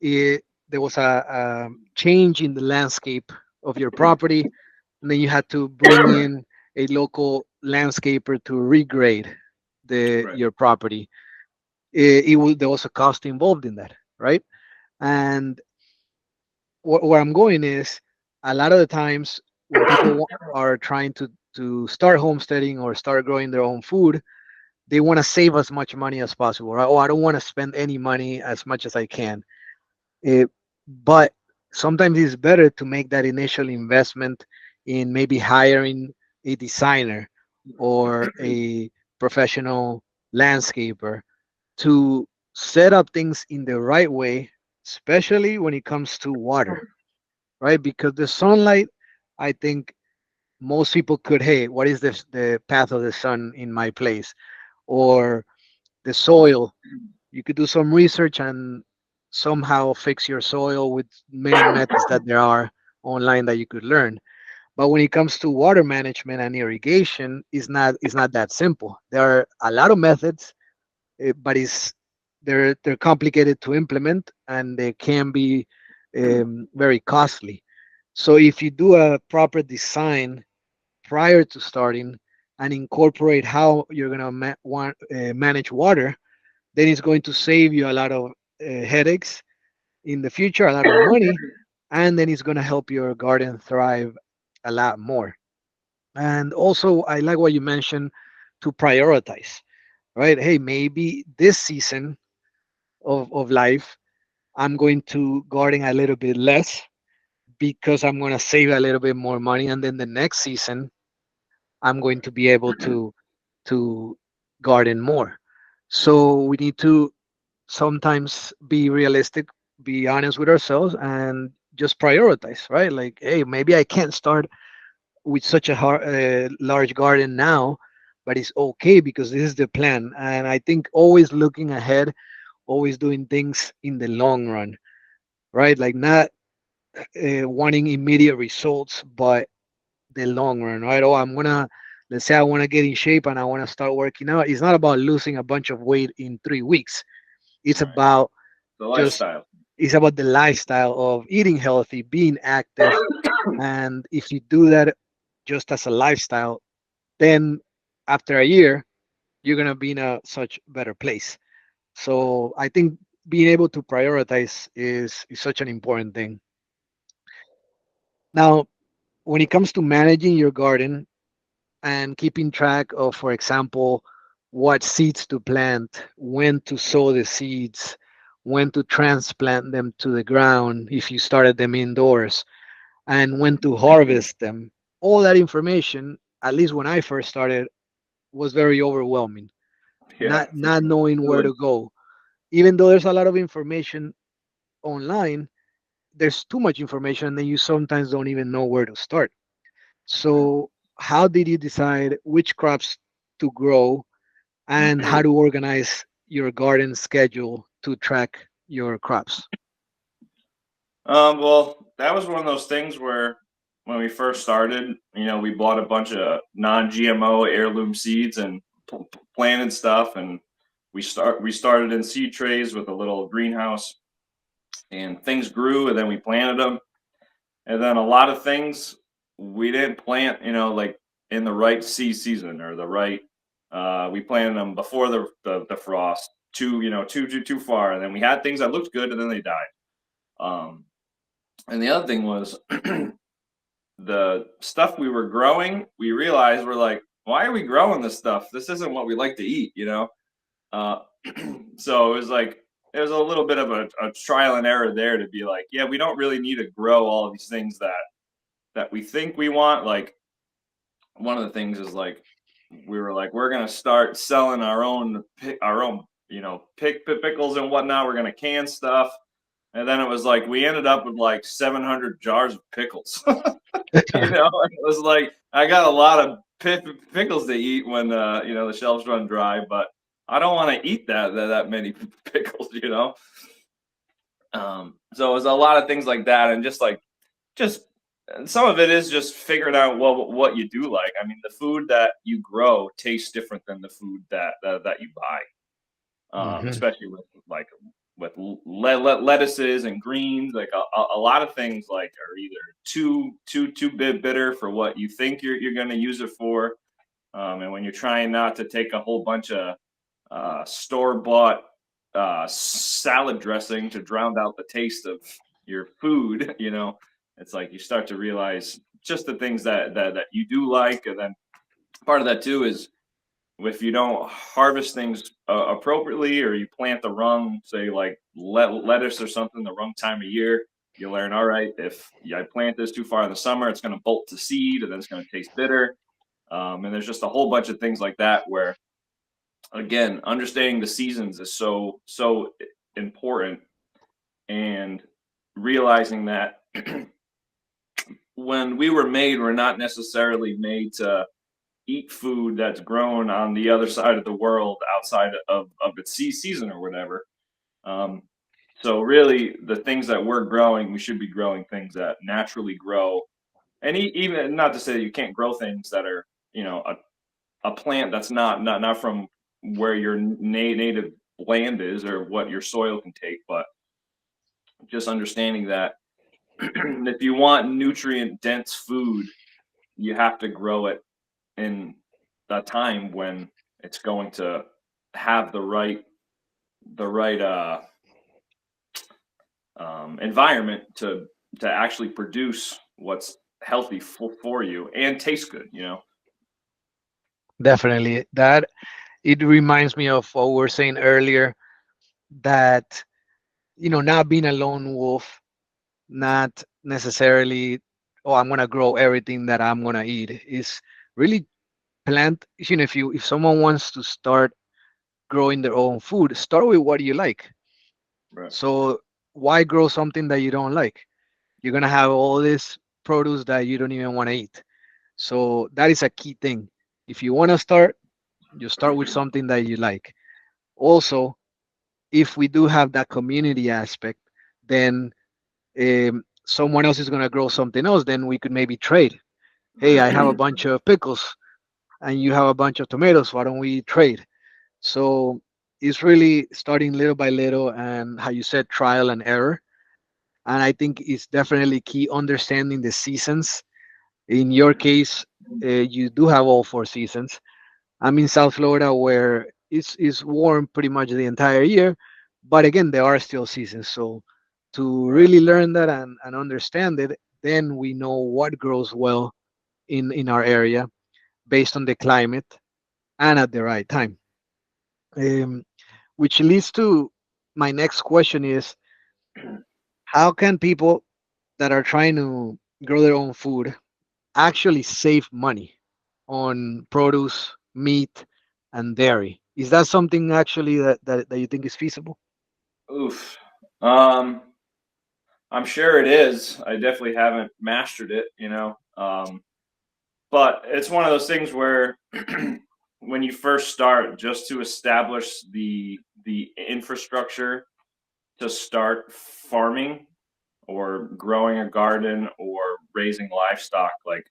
there was a change in the landscape of your property, and then you had to bring in a local landscaper to regrade Right. your property. There was a cost involved in that, right? And where I'm going is, a lot of the times when people are trying to start homesteading or start growing their own food, they want to save as much money as possible, right? Oh, I don't want to spend any money, as much as I can. It, but sometimes it's better to make that initial investment in maybe hiring a designer or a professional landscaper to set up things in the right way, especially when it comes to water, right? Because the sunlight, I think most people could, hey, what is this, the path of the sun in my place? Or the soil, you could do some research and somehow fix your soil with many methods that there are online that you could learn. But when it comes to water management and irrigation, it's not that simple. There are a lot of methods, but they're complicated to implement, and they can be very costly. So if you do a proper design prior to starting and incorporate how you're going to manage water, then it's going to save you a lot of headaches in the future, a lot of money, and then it's going to help your garden thrive a lot more. And also, I like what you mentioned, to prioritize, right? Hey, maybe this season of life, I'm going to garden a little bit less because I'm going to save a little bit more money. And then the next season, I'm going to be able to garden more. So we need to sometimes be realistic, be honest with ourselves, and just prioritize, right? Like, hey, maybe I can't start with such a large garden now, but it's okay because this is the plan. And I think always looking ahead, always doing things in the long run, right? Like not wanting immediate results, but the long run, right? Oh, let's say I want to get in shape and I want to start working out. It's not about losing a bunch of weight in 3 weeks. It's Right. about The just, lifestyle. it's about the lifestyle of eating healthy, being active. And if you do that just as a lifestyle, then after a year, you're going to be in a such better place. So I think being able to prioritize is such an important thing. Now, when it comes to managing your garden and keeping track of, for example, what seeds to plant, when to sow the seeds, when to transplant them to the ground if you started them indoors, and when to harvest them. All that information, at least when I first started, was very overwhelming. Yeah, for Not sure. knowing where Really. to go. Even though there's a lot of information online, there's too much information and then you sometimes don't even know where to start. Right. So how did you decide which crops to grow and how to organize your garden schedule to track your crops? Well, that was one of those things where when we first started, we bought a bunch of non-GMO heirloom seeds and planted stuff, and we started in seed trays with a little greenhouse, and things grew, and then we planted them, and then a lot of things we didn't plant, like in the right season or the right. We planted them before the frost, too far, and then we had things that looked good, and then they died. Um, and the other thing was the stuff we were growing, we realized we're like, why are we growing this stuff? This isn't what we like to eat. Uh, so it was a little bit of a trial and error there to be like, yeah, we don't really need to grow all of these things that we think we want. Like one of the things is like we were like, we're gonna start selling our own pickles and whatnot. We're gonna can stuff. And then it was like we ended up with like 700 jars of pickles. It was like I got a lot of pickles to eat when the shelves run dry, but I don't want to eat that many pickles. So it was a lot of things like that, and just and some of it is just figuring out what you do like. I mean, the food that you grow tastes different than the food that you buy, Hmm. especially with lettuces and greens. Like a lot of things like are either too bitter for what you think you're going to use it for, and when you're trying not to take a whole bunch of store bought salad dressing to drown out the taste of your food, it's like you start to realize just the things that you do like, and then part of that too is if you don't harvest things appropriately, or you plant the wrong, say like lettuce or something, the wrong time of year, you learn, all right, if I plant this too far in the summer, it's going to bolt to seed, and then it's going to taste bitter. And there's just a whole bunch of things like that where, again, understanding the seasons is so important, and realizing that when we were made, we're not necessarily made to eat food that's grown on the other side of the world outside of its season or whatever. Um, so really, the things that we're growing, we should be growing things that naturally grow, and even not to say that you can't grow things that are a plant that's not from where your native land is or what your soil can take, but just understanding that if you want nutrient dense food, you have to grow it in a time when it's going to have the right environment to actually produce what's healthy for you and taste good. Definitely. That it reminds me of what we were saying earlier that, not being a lone wolf, not necessarily, oh, I'm going to grow everything that I'm going to eat, is really plant. If someone wants to start growing their own food, start with what you like. Right. So why grow something that you don't like? You're going to have all this produce that you don't even want to eat. So that is a key thing. If you want to start, you start with something that you like. Also, if we do have that community aspect, then someone else is going to grow something else, then we could maybe trade. Hey, I have a bunch of pickles and you have a bunch of tomatoes. Why don't we trade? So it's really starting little by little, and how you said, trial and error. And I think it's definitely key understanding the seasons. In your case, you do have all four seasons. I'm in South Florida where it's warm pretty much the entire year, but again, there are still seasons. So to Right. really learn that and understand it, then we know what grows well in our area based on the climate and at the right time. Um, which leads to my next question is, how can people that are trying to grow their own food actually save money on produce, meat, and dairy? Is that something actually that you think is feasible? Oof. Um, I'm sure it is. I definitely haven't mastered it, you know. But it's one of those things where when you first start, just to establish the infrastructure to start farming or growing a garden or raising livestock, like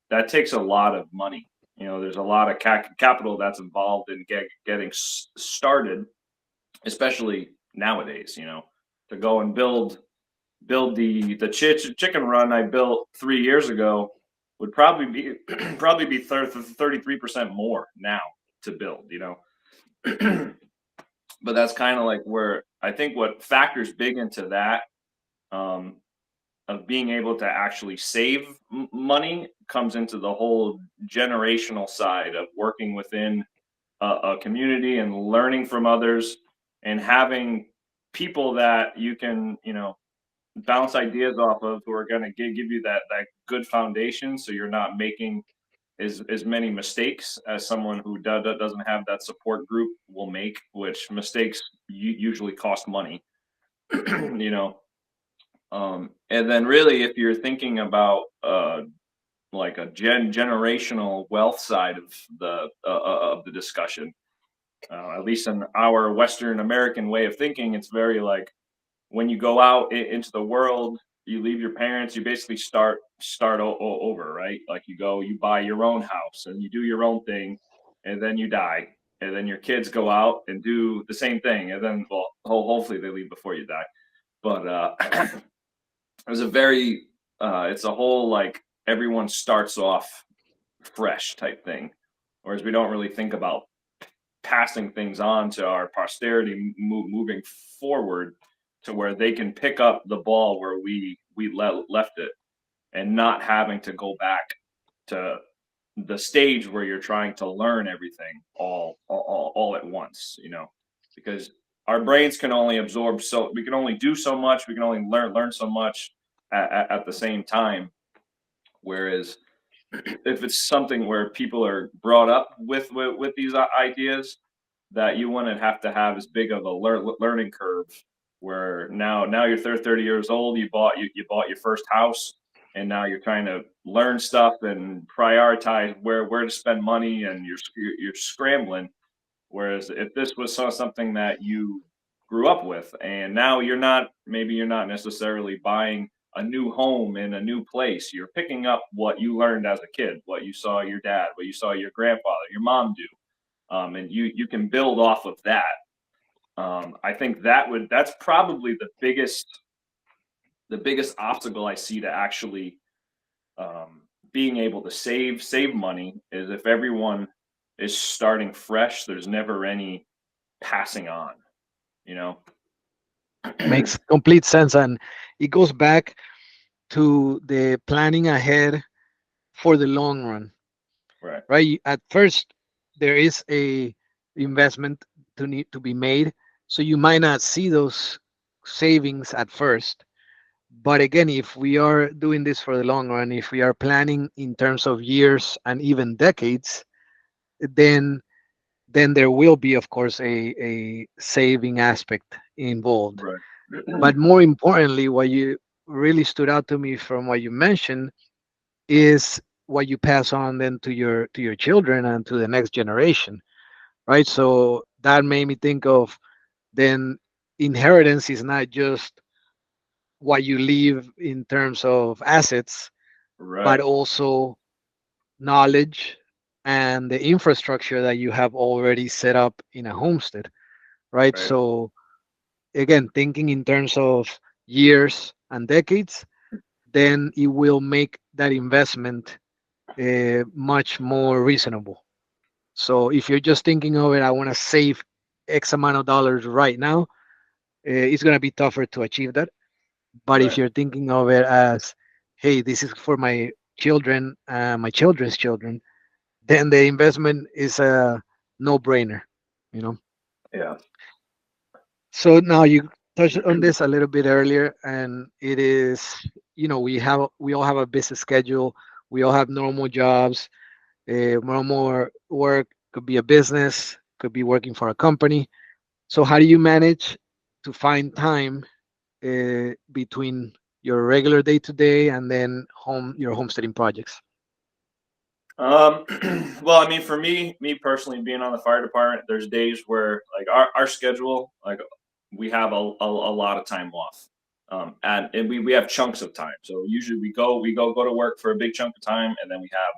that takes a lot of money. You know, there's a lot of capital that's involved in getting started, especially nowadays. You know, to go and build the chicken run I built 3 years ago would probably be probably be 33% more now to build. You know, but that's kind of like where I think what factors big into that. Um, of being able to actually save money comes into the whole generational side of working within a community and learning from others and having people that you can, you know, bounce ideas off of who are going to give you that good foundation so you're not making as many mistakes as someone who doesn't have that support group will make, which mistakes usually cost money. You know, and then really, if you're thinking about like a generational wealth side of the discussion, at least in our Western American way of thinking, it's very like when you go out into the world, you leave your parents, you basically start over, right? Like you go, you buy your own house and you do your own thing, and then you die, and then your kids go out and do the same thing, and then well, hopefully they leave before you die. But it was a very it's a whole like everyone starts off fresh type thing, whereas we don't really think about passing things on to our posterity, moving forward to where they can pick up the ball where we left it, and not having to go back to the stage where you're trying to learn everything all at once, you know, because our brains can only absorb, so we can only do so much, we can only learn so much at the same time. Whereas if it's something where people are brought up with these ideas, that you wouldn't have to have as big of a learning curve. Where now you're 30 years old, you bought your first house, and now you're trying to learn stuff and prioritize where to spend money, and you're scrambling. Whereas if this was something that you grew up with, and now you're not necessarily buying a new home in a new place. You're picking up what you learned as a kid, what you saw your dad, what you saw your grandfather, your mom do, and you can build off of that. I think that's probably the biggest obstacle I see to actually being able to save money is if everyone is starting fresh. There's never any passing on, you know. Makes complete sense, and it goes back to the planning ahead for the long run, Right, right? At first, there is a investment to need to be made, so you might not see those savings at first. But again, if we are doing this for the long run, if we are planning in terms of years and even decades, then there will be, of course, a saving aspect involved. right, But more importantly, what you really stood out to me from what you mentioned is what you pass on then to your children and to the next generation, right? So that made me think of, then inheritance is not just what you leave in terms of assets, but right, also knowledge and the infrastructure that you have already set up in a homestead, right? right. So again, thinking in terms of years and decades, then it will make that investment much more reasonable. So if you're just thinking of it, I want to save X amount of dollars right now, it's going to be tougher to achieve that. But if Right. you're thinking of it as, hey, this is for my children, my children's children, then the investment is a no-brainer. You know. Yeah. So now you touched on this a little bit earlier, and it is, we all have a busy schedule. We all have normal jobs, normal work. Could be a business, could be working for a company. So how do you manage to find time between your regular day to day and then your homesteading projects? Um, well, I mean, for me personally, being on the fire department, there's days where like our schedule, like we have a lot of time off. And we have chunks of time. So usually we go to work for a big chunk of time, and then we have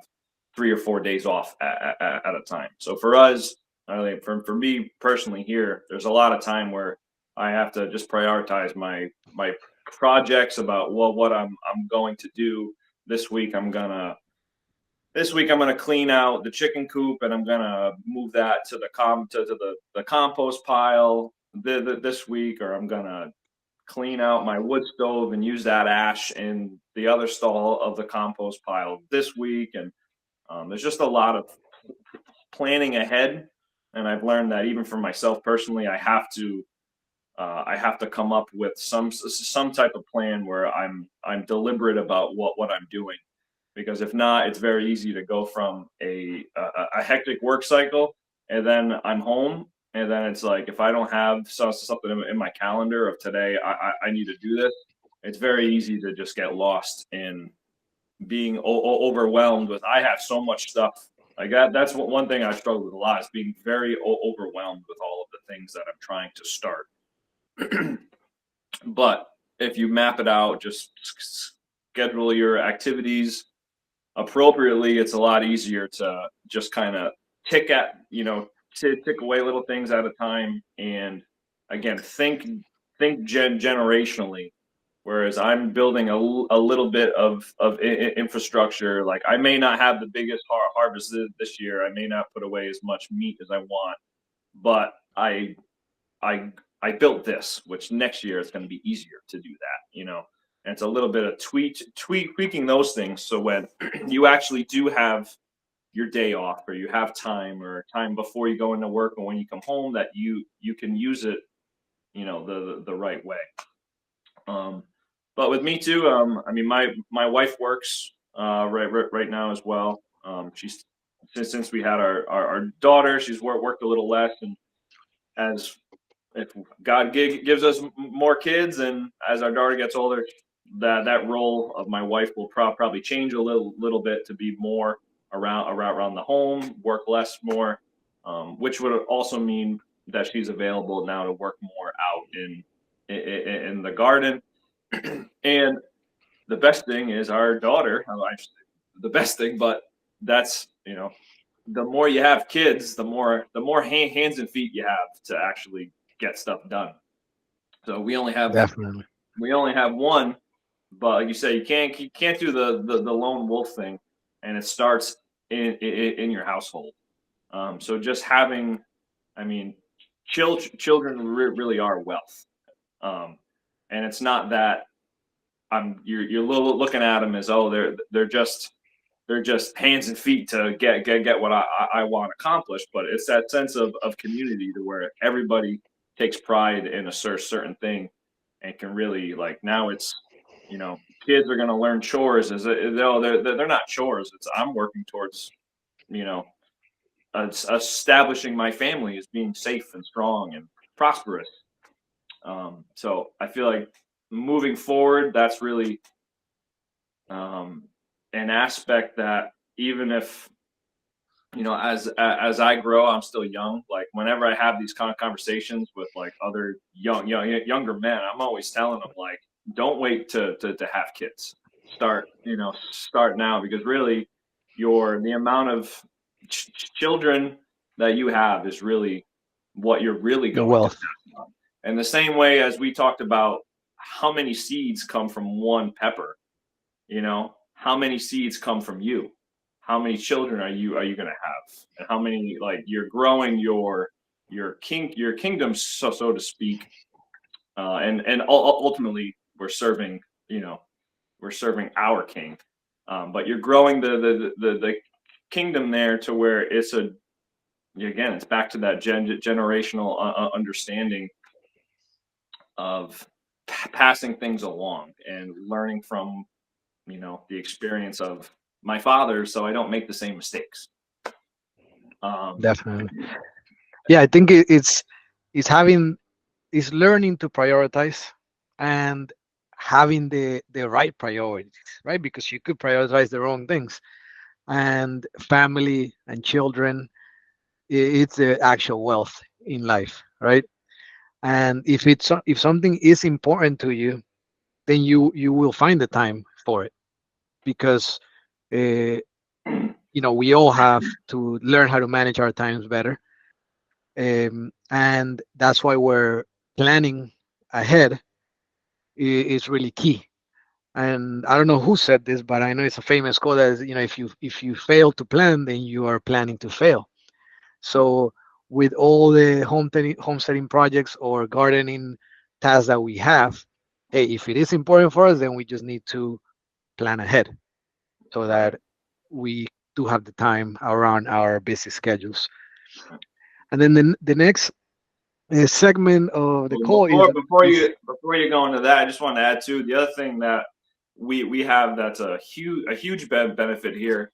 3 or 4 days off at a time. So for us, I think for me personally here, there's a lot of time where I have to just prioritize my projects about what I'm going to do this week. I'm gonna clean out the chicken coop, and I'm gonna move that to the compost pile this week, or I'm gonna clean out my wood stove and use that ash in the other stall of the compost pile this week. And there's just a lot of planning ahead. And I've learned that even for myself personally, I have to come up with some type of plan where I'm deliberate about what I'm doing, because if not, it's very easy to go from a hectic work cycle, and then I'm home, and then it's like if I don't have something in my calendar of today, I need to do this. It's very easy to just get lost in being overwhelmed with I have so much stuff. Like that's one thing I struggle with a lot, is being very overwhelmed with all of the things that I'm trying to start. But if you map it out, just schedule your activities appropriately, it's a lot easier to just kind of tick away little things at a time, and again, think generationally. Whereas I'm building a little bit of infrastructure. Like I may not have the biggest harvest this year. I may not put away as much meat as I want, but I I built this, which next year it's going to be easier to do that. And it's a little bit of tweaking those things. So when you actually do have your day off, or you have time, or time before you go into work, or when you come home, that you can use it, the right way. Um, but with me too, I mean, my wife works right now as well. She's since we had our daughter, she's worked a little less, and as if God gives us more kids, and as our daughter gets older, that role of my wife will probably change a little bit to be more around the home, work less more, which would also mean that she's available now to work more out in the garden. And the best thing is our daughter. The best thing, but that's the more you have kids, the more hands and feet you have to actually get stuff done. So Definitely. we only have one, but like you say, you can't do the lone wolf thing, and it starts in your household. So just having, I mean, children really are wealth, um, and it's not that you're looking at them as, oh, they're just hands and feet to get what I want accomplished. But it's that sense of community, to where everybody takes pride in a certain thing, and can really, like, now it's, kids are going to learn chores as no, they're not chores. It's I'm working towards, you know establishing my family as being safe and strong and prosperous. So I feel like moving forward, that's really um, an aspect that, even if, as I grow, I'm still young. Like whenever I have these kind of conversations with like other younger men, I'm always telling them, like, don't wait to have kids. Start now, because really, the amount of children that you have is really what you're really Your going to wealth. pass on. And the same way as we talked about how many seeds come from one pepper, how many seeds come from you? How many children are you going to have? And how many, like, you're growing your kingdom, so to speak. And ultimately you know we're serving our king. But you're growing the kingdom there, to where again, it's back to that generational understanding of passing things along and learning from, the experience of my father, so I don't make the same mistakes. Um, Definitely. Yeah, I think it's having it's learning to prioritize and having the right priorities, right? Because you could prioritize the wrong things, and family and children, it's the actual wealth in life, right? And if something is important to you, then you will find the time for it, because uh, we all have to learn how to manage our times better, and that's why we're planning ahead is really key. And I don't know who said this, but I know it's a famous quote that is, if you fail to plan, then you are planning to fail. So with all the homesteading projects or gardening tasks that we have, hey, if it is important for us, then we just need to plan ahead so right. that we do have the time around our busy schedules. And then the next segment of the Well, call is before you go into that, I just want to add too, the other thing that we have that's a huge benefit here,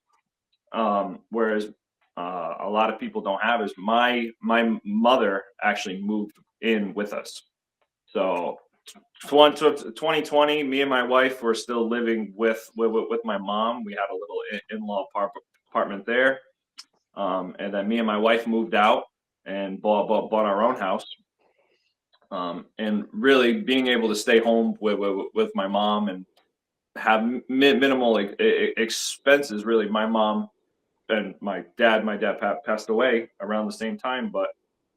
whereas a lot of people don't have, is my mother actually moved in with us. So 2020, me and my wife were still living with my mom. We had a little in-law apartment there, and then me and my wife moved out and bought our own house. And really being able to stay home with my mom and have minimal expenses. Really, my mom and my dad passed away around the same time, but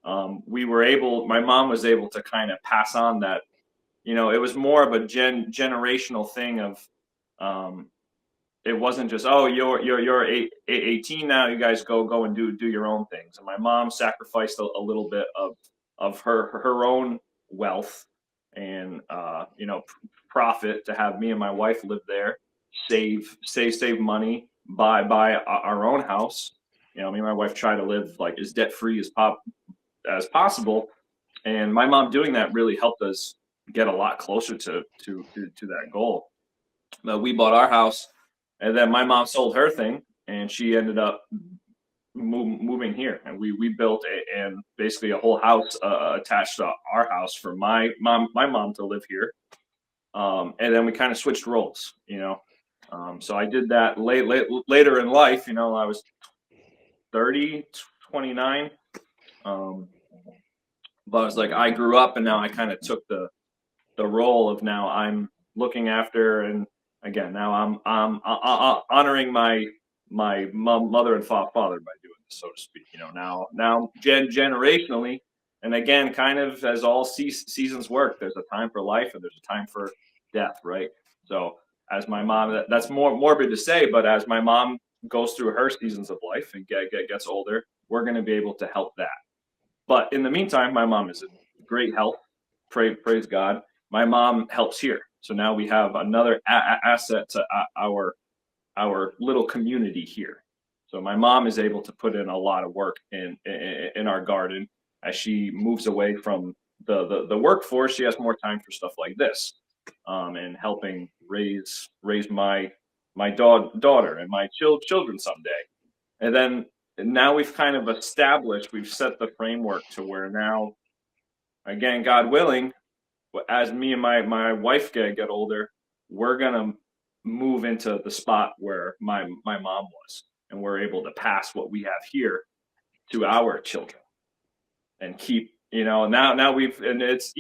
my mom was able to kind of pass on that. It was more of a generational thing of, um, it wasn't just, oh, you're 18 now, you guys go and do your own things. And my mom sacrificed a little bit of her own wealth and profit to have me and my wife live there, save money, buy our own house. Me and my wife try to live like as debt free as possible, and my mom doing that really helped us get a lot closer to that goal. But we bought our house, and then my mom sold her thing, and she ended up moving here, and we built and basically a whole house attached to our house for my mom to live here. And then we kind of switched roles. So I did that later in life. I was 30, 29. Um, but I was like, I grew up, and now I kind of took the role of, now I'm looking after, and again, now I'm honoring my mother and father by doing this, so to speak. Now generationally, and again, kind of as all seasons work, there's a time for life and there's a time for death, right? So as my mom, that's more morbid to say, but as my mom goes through her seasons of life and gets older, we're going to be able to help that. But in the meantime, my mom is in great health. Praise God. My mom helps here, so now we have another asset to our little community here. So my mom is able to put in a lot of work in our garden. As she moves away from the workforce, she has more time for stuff like this, and helping raise my daughter and my children someday. And then now we've kind of we've set the framework to where now, again, God willing, as me and my wife get older, we're gonna move into the spot where my mom was, and we're able to pass what we have here to our children and keep. Now we've, and it's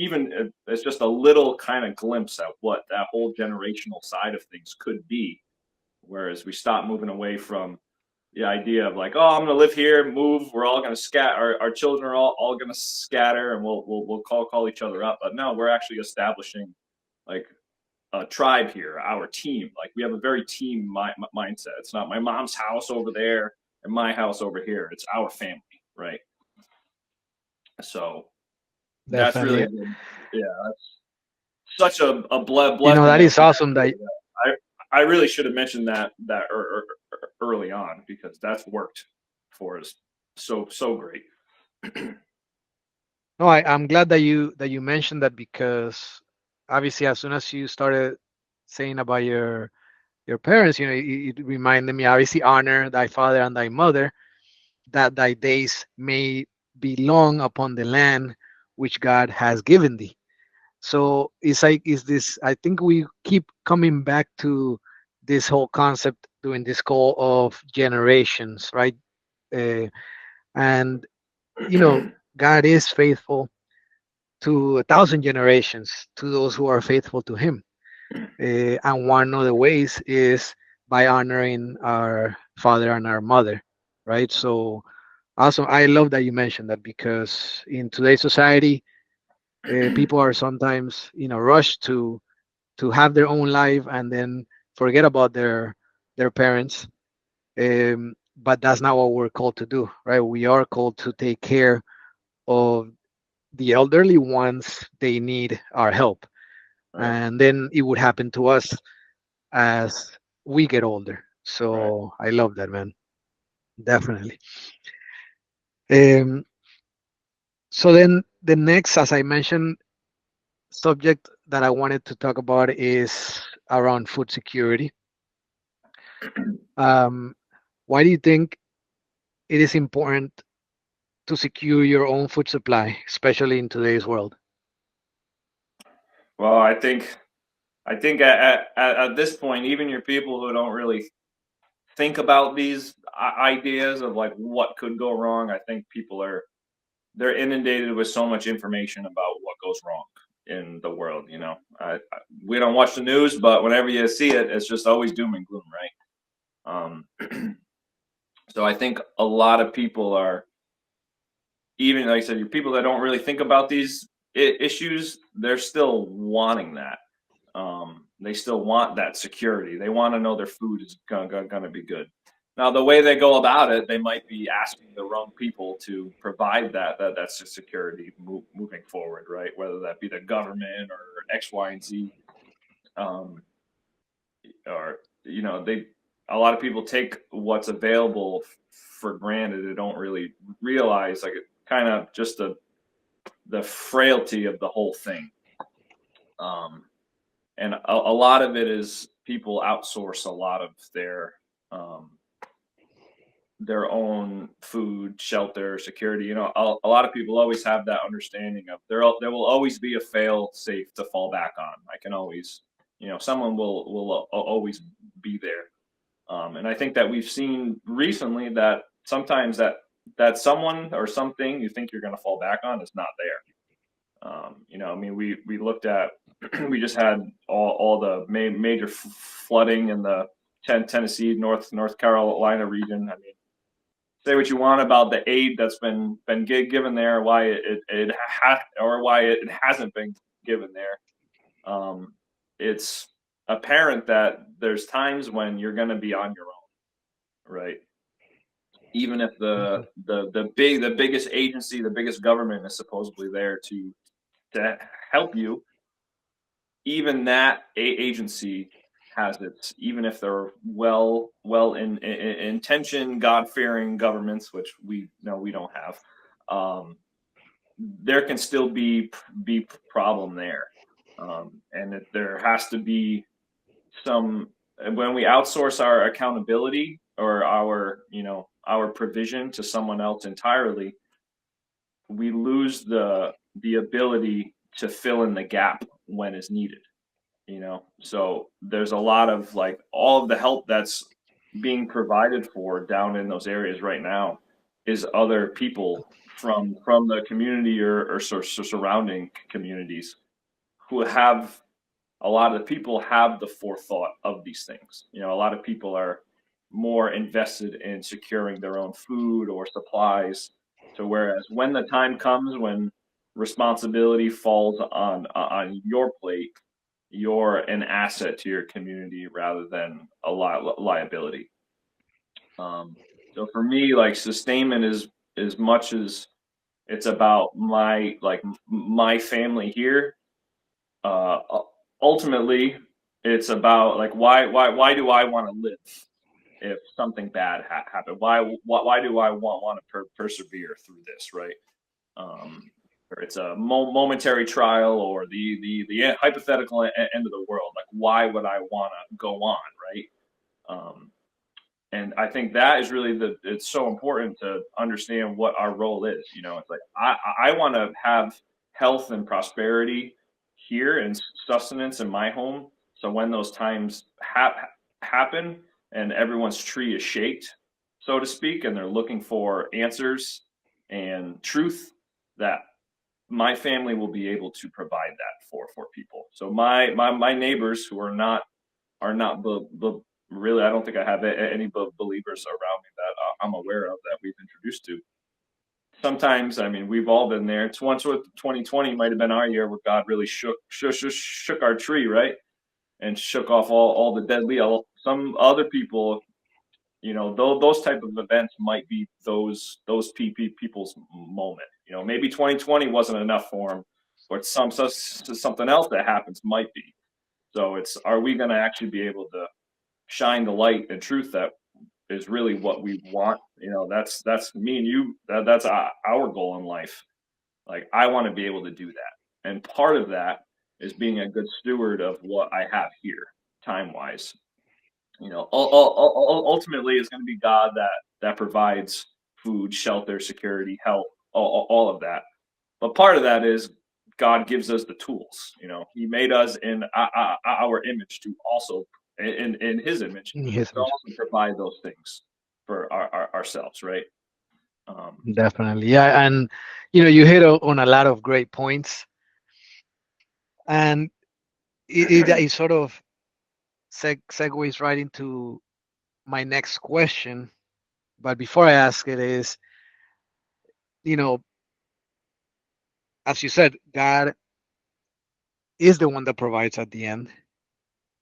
just a little kind of glimpse at what that whole generational side of things could be. Whereas we stop moving away from the idea of like, oh, I'm gonna live here, move, we're all gonna scatter, our children are all gonna scatter, and we'll call each other up. But no, we're actually establishing like a tribe here, our team. Like, we have a very team mindset. It's not my mom's house over there and my house over here. It's our family, right? So that's really definitely. good. Yeah, that's such a That blessing. And is awesome that I really should have mentioned that early on, because that's worked for us so great. No, I'm glad that you mentioned that, because obviously as soon as you started saying about your parents, it reminded me, obviously, honor thy father and thy mother, that thy days may be long upon the land which God has given thee. So it's like, is this, I think we keep coming back to this whole concept during this call of generations, right? Uh, and, God is faithful to 1,000 generations, to those who are faithful to Him. And one of the ways is by honoring our father and our mother, right? So, awesome. I love that you mentioned that, because in today's society, people are sometimes, rushed to have their own life and then forget about their parents. But that's not what we're called to do, right? We are called to take care of the elderly once they need our help, Right, and then it would happen to us as we get older. right. So I love that, man. Definitely. Um, so then the next, as I mentioned, subject that I wanted to talk about is around food security. Um, why do you think it is important to secure your own food supply, especially in today's world? Well, I think at this point, even your people who don't really think about these ideas of like what could go wrong, I think people are they're inundated with so much information about what goes wrong in the world. We don't watch the news, but whenever you see it, it's just always doom and gloom, right? So I think a lot of people are, even like I said, your people that don't really think about these issues, they're still wanting that. They still want that security. They want to know their food is gonna be good. Now, the way they go about it, they might be asking the wrong people to provide that's the security moving forward, right? Whether that be the government or X, Y, and Z, um, or they a lot of people take what's available for granted. They don't really realize like kind of just the frailty of the whole thing. Um, and a lot of it is people outsource a lot of um, their own food, shelter, security. A lot of people always have that understanding of there will always be a fail safe to fall back on. I can always, someone will always be there. And I think that we've seen recently that sometimes that someone or something you think you're going to fall back on is not there. I mean, we looked at we just had all the major flooding in the Tennessee, North Carolina region. I mean, say what you want about the aid that's been given there, why or why it hasn't been given there. It's apparent that there's times when you're going to be on your own, right? Even if Mhm. the biggest agency, the biggest government is supposedly there to help you, even that agency has its, even if they're well in intention, God fearing governments, which we know we don't have. Um, there can still be problem there, and there has to be some when we outsource our accountability or our provision to someone else entirely, we lose the ability to fill in the gap when is needed. So there's a lot of like all of the help that's being provided for down in those areas right now is other people from the community or surrounding communities who have a lot of the people have the forethought of these things. A lot of people are more invested in securing their own food or supplies. So whereas when the time comes when responsibility falls on your plate, you're an asset to your community rather than a liability. Um, so for me, like sustainment is as much as it's about my family here. Ultimately, it's about like why do I want to live? if something bad happened? Why do I want to persevere through this, right? Or it's a momentary trial, or the hypothetical end of the world. Like, why would I want to go on, right? Um, and I think that is really it's so important to understand what our role is. You know, it's like I want to have health and prosperity here and sustenance in my home. So when those times happen and everyone's tree is shaked, so to speak, and they're looking for answers and truth, that my family will be able to provide that for people. So my neighbors who are not really, I don't think I have any believers around me that I'm aware of that we've introduced to. Sometimes, I mean, we've all been there. It's once with 2020 might have been our year where God really shook our tree, right, and shook off all the deadly. Some other people, you know, those type of events might be those people's moment. You know, maybe 2020 wasn't enough for them, but something else that happens might be. So it's, are we going to actually be able to shine the light and truth that is really what we want? You know, that's me and you. That's our goal in life. Like, I want to be able to do that, and part of that is being a good steward of what I have here, time wise. You know, ultimately, it's going to be God that provides food, shelter, security, health, all of that. But part of that is God gives us the tools. You know, He made us in our image to also, in His image, Yes, to also provide those things for ourselves, right? Um, definitely. Yeah, and you hit on a lot of great points, and it sort of segues right into my next question. But before I ask it, is you know, as you said, God is the one that provides at the end,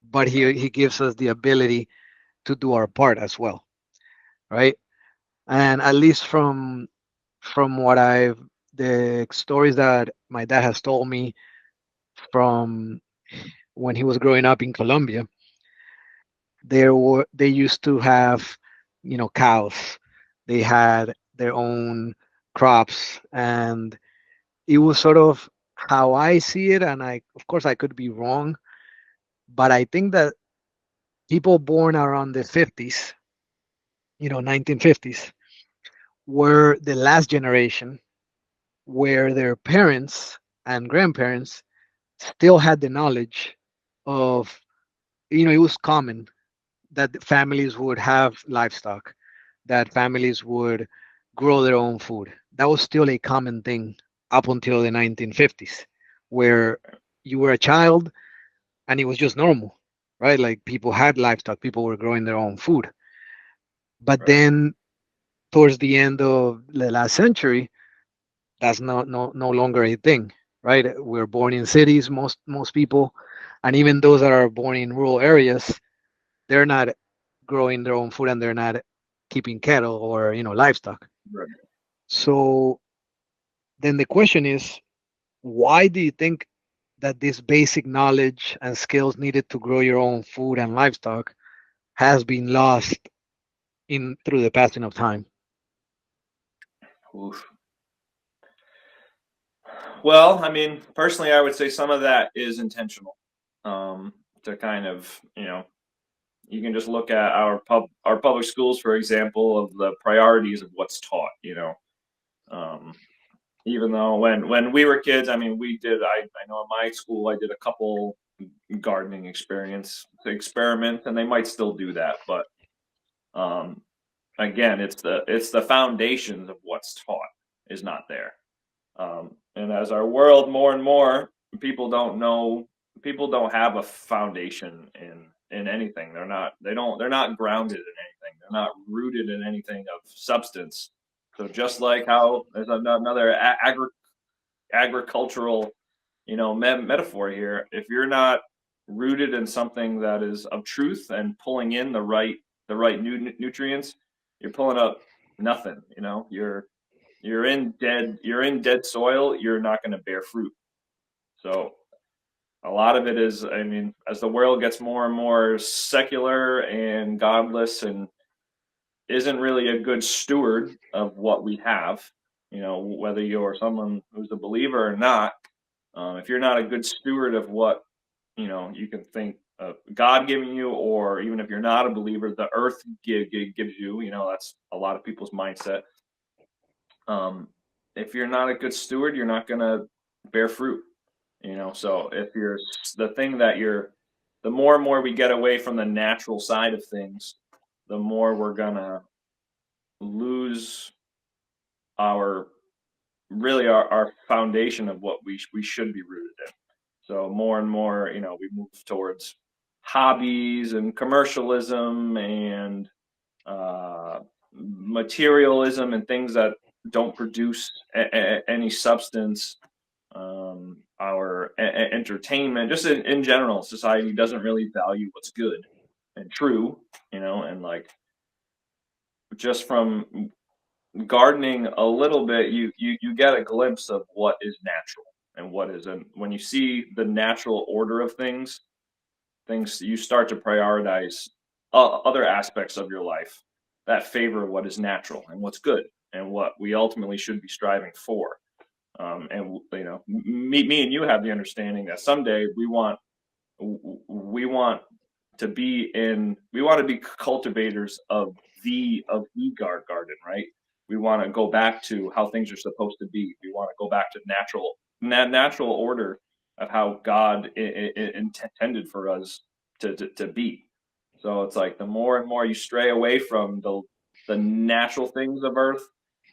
but right, He gives us the ability to do our part as well, right? And at least from what I've the stories that my dad has told me from when he was growing up in Colombia, they used to have cows. They had their own crops, and it was sort of how I see it. And I, of course, I could be wrong, but I think that people born around the 50s, 1950s, were the last generation where their parents and grandparents still had the knowledge of, it was common that the families would have livestock, that families would grow their own food. That was still a common thing up until the 1950s, where you were a child and it was just normal, right? Like people had livestock, people were growing their own food. But right, then towards the end of the last century, that's no longer a thing, right? We're born in cities, most people, and even those that are born in rural areas, they're not growing their own food and they're not keeping cattle or livestock. right. So then the question is, why do you think that this basic knowledge and skills needed to grow your own food and livestock has been lost in through the passing of time? Oof. Well, I mean, personally, I would say some of that is intentional. To kind of, you know, you can just look at our public schools, for example, of the priorities of what's taught. You know, um, even though when we were kids, I mean, we did. I know in my school, I did a couple gardening experiments, and they might still do that, but um, again, it's the foundations of what's taught is not there. And as our world more and more, people don't know, people don't have a foundation in anything. They're not grounded in anything. They're not rooted in anything of substance. So just like how there's another agricultural, metaphor here, if you're not rooted in something that is of truth and pulling in the right nutrients, you're pulling up nothing. You're in dead soil. You're not going to bear fruit. So a lot of it is, I mean, as the world gets more and more secular and godless, and isn't really a good steward of what we have, whether you're someone who's a believer or not, if you're not a good steward of what, you can think of God giving you, or even if you're not a believer, the earth gives you, that's a lot of people's mindset. Um, if you're not a good steward, you're not going to bear fruit, so if you're the thing that you're, the more and more we get away from the natural side of things, the more we're going to lose our really our foundation of what we should be rooted in. So more and more, we move towards hobbies and commercialism and materialism and things that don't produce any substance. Our entertainment, just in general, society doesn't really value what's good and true, and like just from gardening a little bit, you get a glimpse of what is natural and what isn't. When you see the natural order of things you start to prioritize other aspects of your life that favor what is natural and what's good and what we ultimately should be striving for. And me and you have the understanding that someday we want we want to be cultivators of the garden, right? We want to go back to how things are supposed to be. We want to go back to natural order of how God intended for us to be. So it's like the more and more you stray away from the natural things of earth,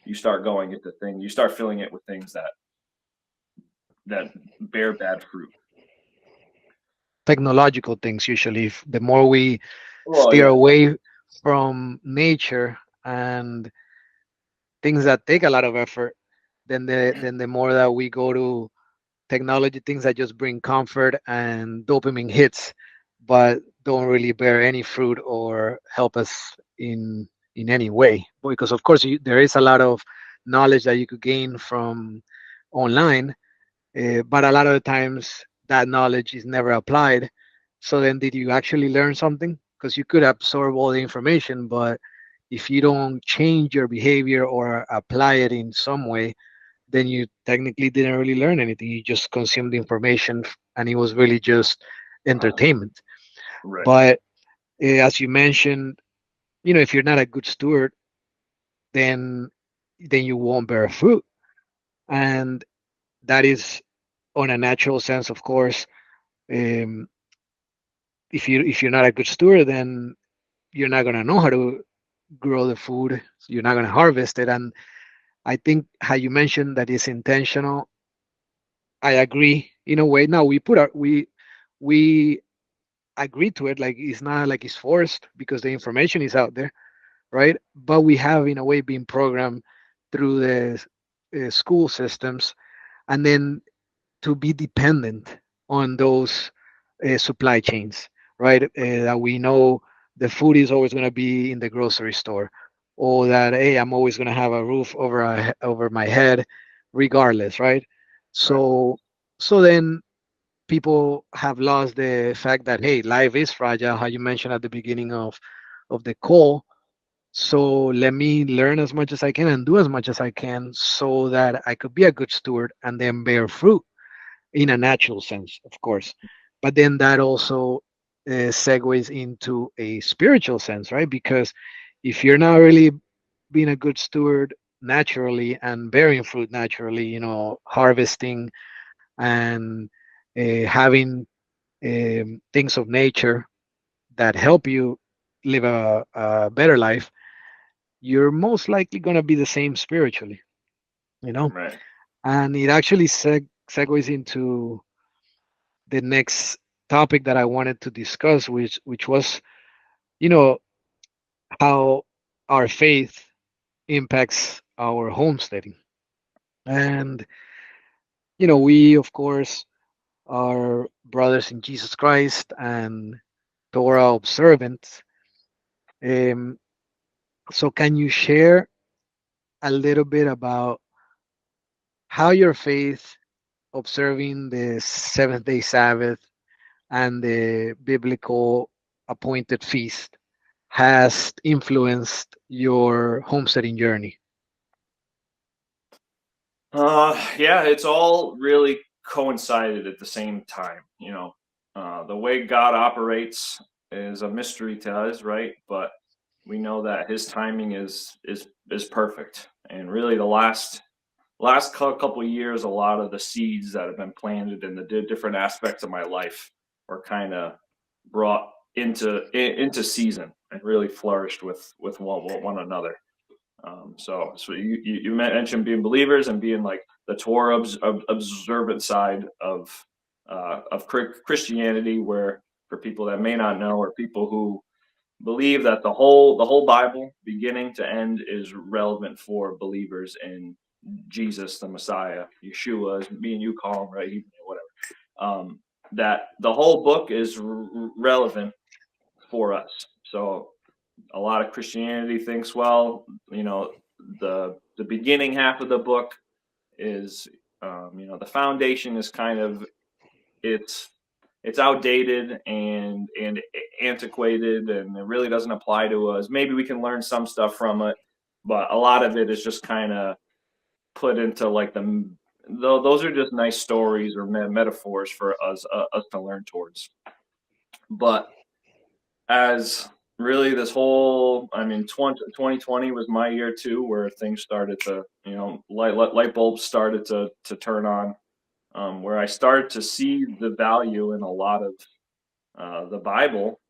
you start going into things, you start filling it with things that bear bad fruit. Technological things usually. The more we Oh steer yeah. away from nature and things that take a lot of effort, then the more that we go to technology, things that just bring comfort and dopamine hits, but don't really bear any fruit or help us in any way. Because of course there is a lot of knowledge that you could gain from online, but a lot of the times that knowledge is never applied. So then, did you actually learn something? Because you could absorb all the information, but if you don't change your behavior or apply it in some way, then you technically didn't really learn anything. You just consumed the information, and it was really just entertainment. Right. But as you mentioned, if you're not a good steward, then you won't bear fruit, and that is on a natural sense, of course. Um, if you're not a good steward, then you're not gonna know how to grow the food. You're not gonna harvest it, and I think how you mentioned that it's intentional. I agree in a way. Now we agree to it, like it's not like it's forced because the information is out there, right? But we have in a way been programmed through the school systems, and then to be dependent on those supply chains, right? That we know the food is always going to be in the grocery store, or that hey, I'm always going to have a roof over my head, regardless, right? Right. So then people have lost the fact that hey, life is fragile, how you mentioned at the beginning of the call. So let me learn as much as I can and do as much as I can so that I could be a good steward and then bear fruit in a natural sense, of course. But then that also segues into a spiritual sense, right? Because if you're not really being a good steward naturally and bearing fruit naturally, harvesting and having things of nature that help you live a better life, you're most likely going to be the same spiritually, you know? Right. And it actually segues into the next topic that I wanted to discuss, which was, you know, how our faith impacts our homesteading. And, we of course are brothers in Jesus Christ and Torah observant. Um, so can you share a little bit about how your faith observing the seventh day Sabbath and the biblical appointed feast has influenced your homesteading journey? Yeah, it's all really coincided at the same time. The way God operates is a mystery to us, right? But we know that His timing is perfect. And really, the couple of years, a lot of the seeds that have been planted in the different aspects of my life were kind of brought into season and really flourished with one another. So you mentioned being believers and being like the Torah observant side of Christianity, where for people that may not know, or people who believe that the whole Bible, beginning to end, is relevant for believers in Jesus, the Messiah, Yeshua, as me and you call him, right? Whatever. That the whole book is relevant for us. So a lot of Christianity thinks, well, the beginning half of the book is, the foundation is kind of, it's it's outdated and antiquated, and it really doesn't apply to us. Maybe we can learn some stuff from it, but a lot of it is just kind of put into like those are just nice stories or metaphors for us to learn towards. But as really this whole, I mean, 2020 was my year too, where things started to, light bulbs started to turn on, where I started to see the value in a lot of the Bible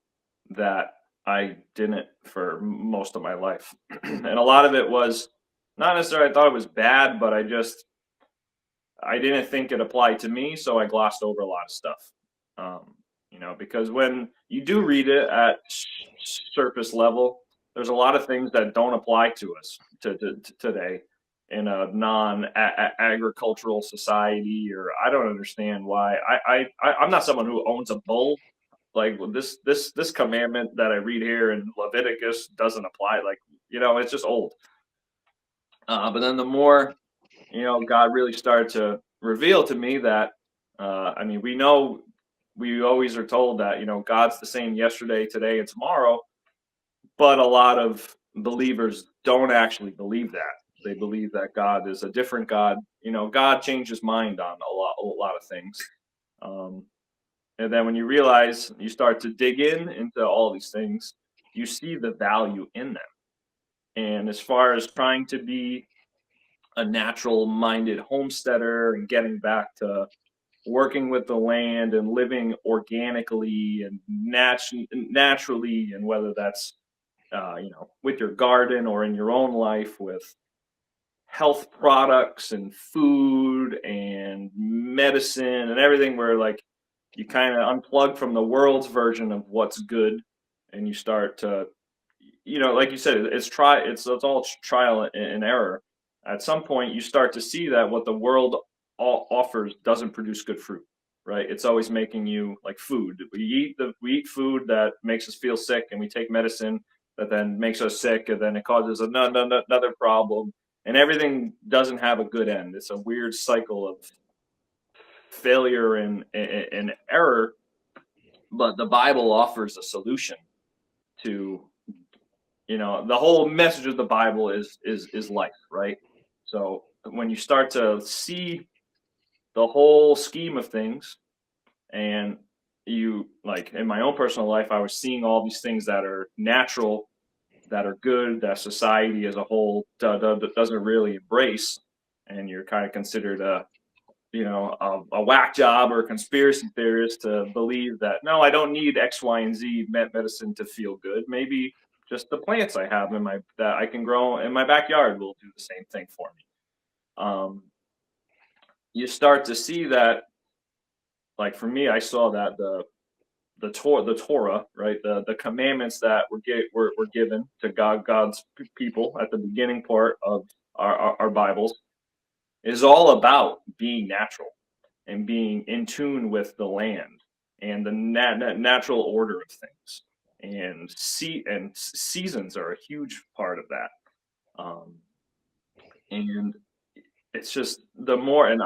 that I didn't for most of my life. And a lot of it was not necessarily I thought it was bad, but I didn't think it applied to me, so I glossed over a lot of stuff. Because when you do read it at surface level, there's a lot of things that don't apply to us today in a non-agricultural society. Or I don't understand why. I'm not someone who owns a bull. Like this commandment that I read here in Leviticus doesn't apply. Like, it's just old. But then the more, God really started to reveal to me that, we always are told that, God's the same yesterday, today, and tomorrow, but a lot of believers don't actually believe that. They believe that God is a different God. God changes mind on a lot of things. And then when you realize, you start to dig into all these things, you see the value in them. And as far as trying to be a natural minded homesteader and getting back to working with the land and living organically and naturally, and whether that's with your garden or in your own life with health products and food and medicine and everything, where like you kind of unplug from the world's version of what's good, and you start to, like you said, it's all trial and error. At some point you start to see that what the world offers doesn't produce good fruit, right? It's always making you like food. We eat food that makes us feel sick, and we take medicine that then makes us sick, and then it causes another problem, and everything doesn't have a good end. It's a weird cycle of failure and error. But the Bible offers a solution to, the whole message of the Bible is life, right? So when you start to see the whole scheme of things, and you, like in my own personal life, I was seeing all these things that are natural, that are good, that society as a whole doesn't really embrace, and you're kind of considered a whack job or a conspiracy theorist to believe that, no, I don't need X, Y, and Z medicine to feel good. Maybe just the plants I have that I can grow in my backyard will do the same thing for me. You start to see that, like for me, I saw that the Torah, right, the commandments that were given to God's people at the beginning part of our Bibles, is all about being natural and being in tune with the land and the natural order of things. And seasons are a huge part of that. And it's just the more, and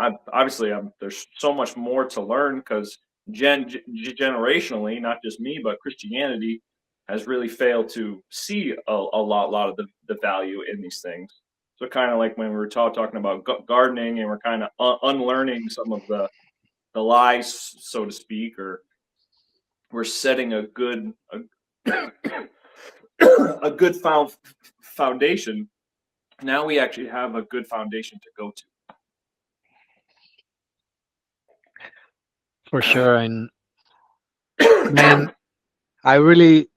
there's so much more to learn, because generationally, not just me, but Christianity has really failed to see a lot of the value in these things. So kind of like when we were talking about gardening, and we're kind of unlearning some of the lies, so to speak, or we're setting a good foundation. Now we actually have a good foundation to go For sure. And man, I really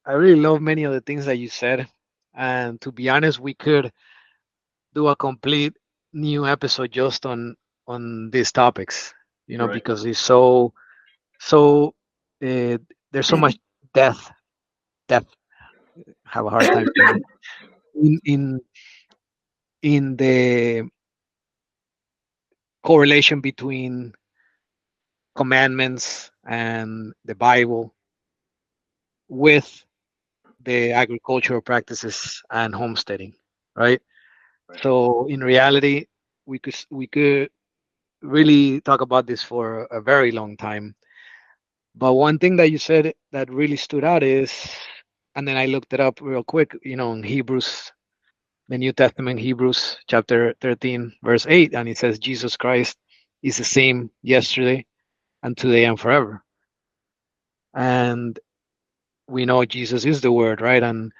I really love many of the things that you said. And to be honest, we could do a complete new episode just on these topics, to. Right. because it's so there's so much death depth. Have a hard time saying it in the correlation between commandments and the Bible with the agricultural practices and homesteading, right? Right. So in reality, we could really talk about this for a very long time. But one thing that you said that really stood out is, and then I looked it up real quick, in Hebrews, the New Testament, Hebrews chapter 13, verse 8, and it says Jesus Christ is the same yesterday and today and forever. And we know Jesus is the Word, right? And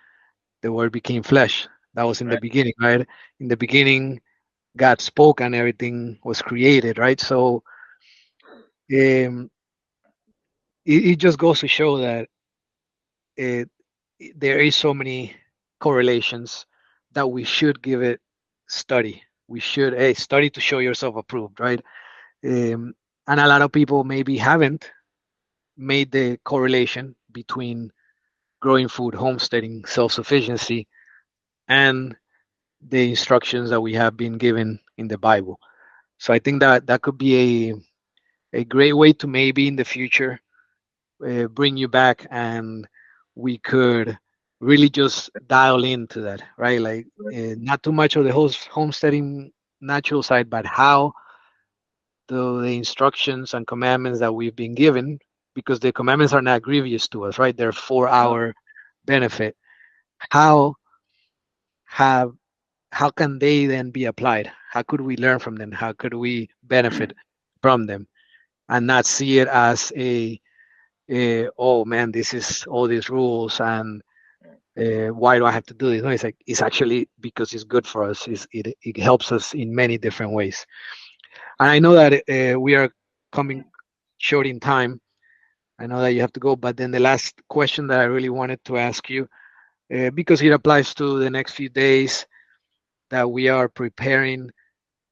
the Word became flesh. That was in the Right. beginning, right? In the beginning, God spoke and everything was created, right? So um, it just goes to show that it, there is so many correlations that we should give it study. We should, hey, study to show yourself approved, right? And a lot of people maybe haven't made the correlation between growing food, homesteading, self-sufficiency, and the instructions that we have been given in the Bible. So I think that that could be a great way to maybe in the future bring you back, and we could really just dial into that, right? Like Right. not too much of the homesteading natural side, but how the instructions and commandments that we've been given, because the commandments are not grievous to us, right? They're for No. our benefit. How have how can they then be applied? How could we learn from them? How could we benefit from them and not see it as oh man, this is all these rules and why do I have to do this? No, it's like it's actually because it's good for us. It helps us in many different ways. And I know that we are coming short in time. I know that you have to go, but then the last question that I really wanted to ask you, because it applies to the next few days that we are preparing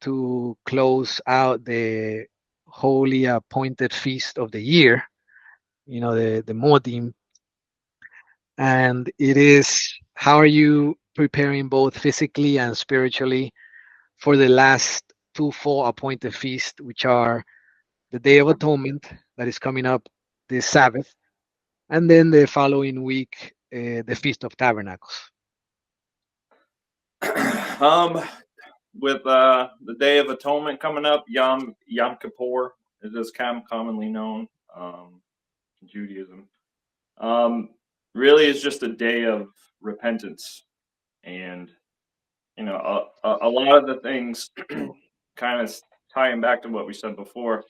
to close out the holy appointed feast of the year, the Modim. And it is, how are you preparing both physically and spiritually for the last two fall appointed feasts, which are the Day of Atonement that is coming up this Sabbath, and then the following week, the Feast of Tabernacles? um, with the Day of Atonement coming up, Yom Kippur, it is commonly known in Judaism. Um, really, is just a day of repentance, and a lot of the things, kind of tying back to what we said before.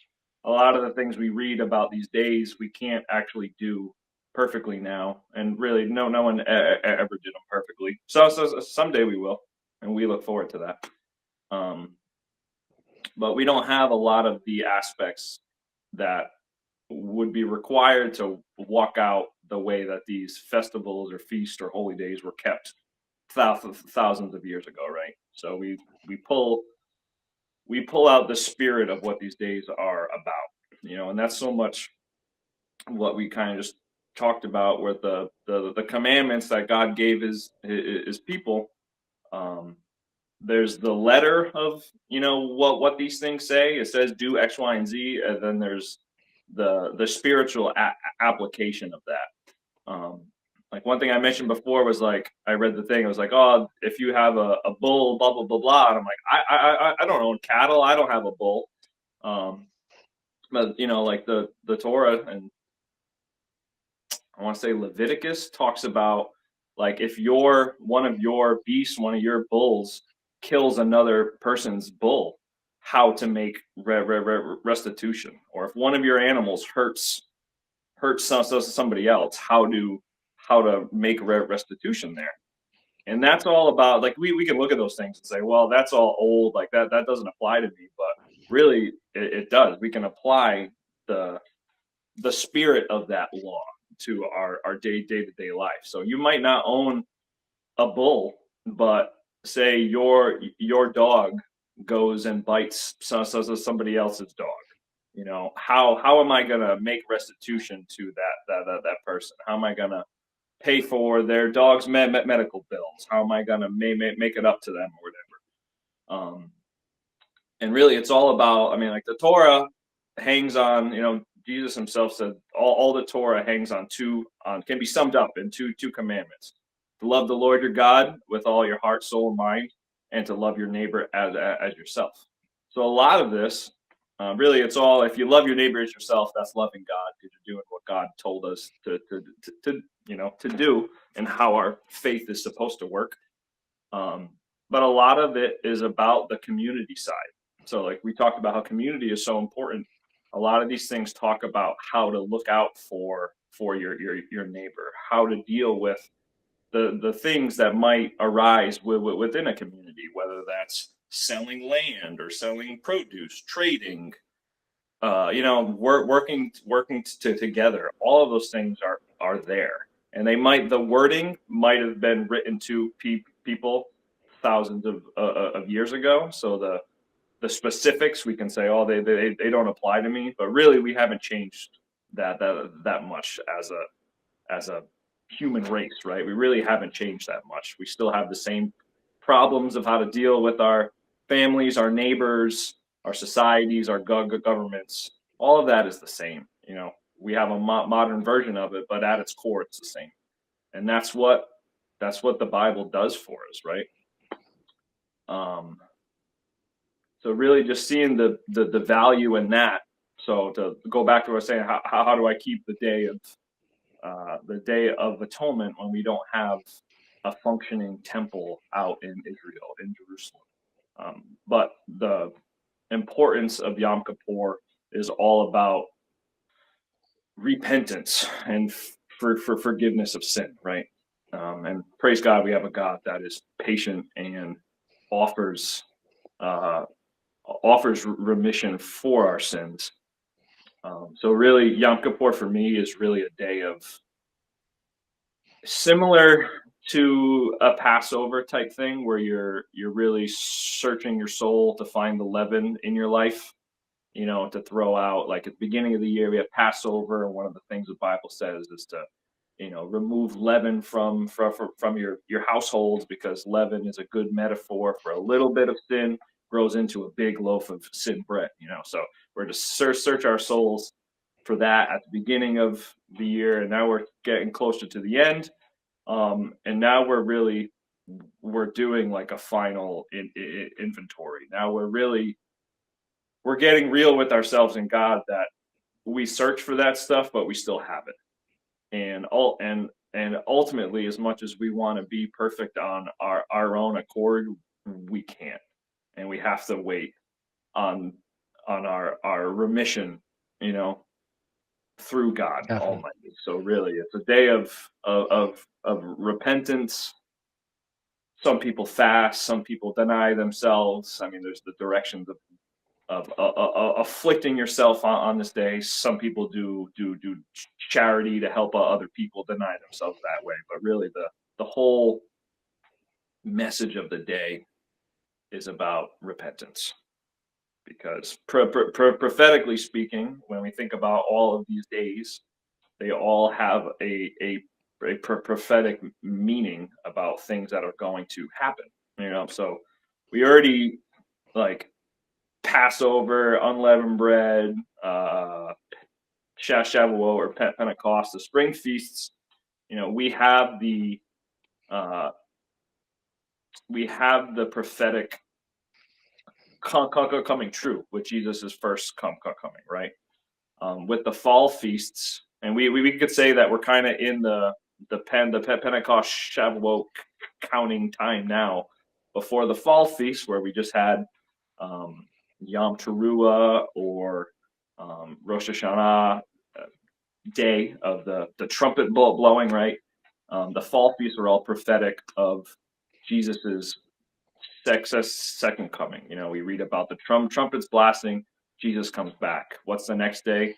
A lot of the things we read about these days, we can't actually do perfectly now, and really, no one ever did them perfectly. So someday we will, and we look forward to that. Um, but we don't have a lot of the aspects that would be required to walk out the way that these festivals or feasts or holy days were kept thousands of years ago, right? So we pull we pull out the spirit of what these days are about, and that's so much what we kind of just talked about, with the commandments that God gave his people. Um, there's the letter of what these things say. It says do X, Y, and Z, and then there's the spiritual application of that. Like one thing I mentioned before was, like, I read the thing. It was like, oh, if you have a bull, blah blah blah blah. And I'm like, I don't own cattle. I don't have a bull. But like the Torah and I want to say Leviticus talks about, like, if your one of your beasts, one of your bulls kills another person's bull, how to make restitution, or if one of your animals hurts somebody else, how to make restitution there. And that's all about, like, we can look at those things and say, well, that's all old, like that doesn't apply to me. But really it does. We can apply the spirit of that law to our day-to-day life. So you might not own a bull, but say your dog goes and bites somebody else's dog. You know, how am I gonna make restitution to that person? How am I gonna pay for their dog's medical bills? How am I gonna make it up to them or whatever? And really, it's all about. I mean, like, the Torah hangs on. You know, Jesus himself said all the Torah hangs on can be summed up in two commandments: to love the Lord your God with all your heart, soul, and mind, and to love your neighbor as yourself. So a lot of this, really, it's all, if you love your neighbor as yourself, that's loving God, because you're doing what God told us to do, and how our faith is supposed to work. But a lot of it is about the community side. So, like, we talked about how community is so important. A lot of these things talk about how to look out for your neighbor, how to deal with the things that might arise within a community, whether that's selling land or selling produce, trading, working together. All of those things are there, and the wording might have been written to people thousands of years ago. So the specifics, we can say, oh, they don't apply to me, but really we haven't changed that much as a human race, right? We really haven't changed that much. We still have the same problems of how to deal with our families, our neighbors, our societies, our governments. All of that is the same. You know, we have a modern version of it, but at its core, it's the same. And that's what the Bible does for us, right? So really, just seeing the value in that. So to go back to what I was saying, how do I keep the Day of Atonement when we don't have a functioning temple out in Israel, in Jerusalem? But the importance of Yom Kippur is all about repentance and for forgiveness of sin, right? And praise God, we have a God that is patient and offers remission for our sins. So really, Yom Kippur for me is really a day of, similar to a Passover type thing, where you're really searching your soul to find the leaven in your life, you know, to throw out. Like, at the beginning of the year, we have Passover, and one of the things the Bible says is to, remove leaven from your households, because leaven is a good metaphor for a little bit of sin grows into a big loaf of sin bread. So we're to search our souls for that at the beginning of the year, and now we're getting closer to the end, and now we're doing like a final inventory. Now we're getting real with ourselves and God, that we search for that stuff, but we still have it. And ultimately, as much as we want to be perfect on our own accord, we can't, and we have to wait on our remission, through God Definitely. Almighty. So really, it's a day of repentance. Some people fast, some people deny themselves. I mean, there's the directions of afflicting yourself on this day. Some people do charity to help other people deny themselves that way. But really, the whole message of the day is about repentance. Because prophetically speaking, when we think about all of these days, they all have a prophetic meaning about things that are going to happen. So we already, like, Passover, unleavened bread, Shavuot or Pentecost, the spring feasts. We have the prophetic coming true with Jesus' first coming, right? With the fall feasts, And we could say that we're kind of in the Pentecost Shavuot counting time now, before the fall feast where we just had um, Yom Teruah, or Rosh Hashanah, day of the trumpet blowing, right? The fall feasts are all prophetic of Jesus's second coming. You know, we read about the trumpets blasting, Jesus comes back. What's the next day?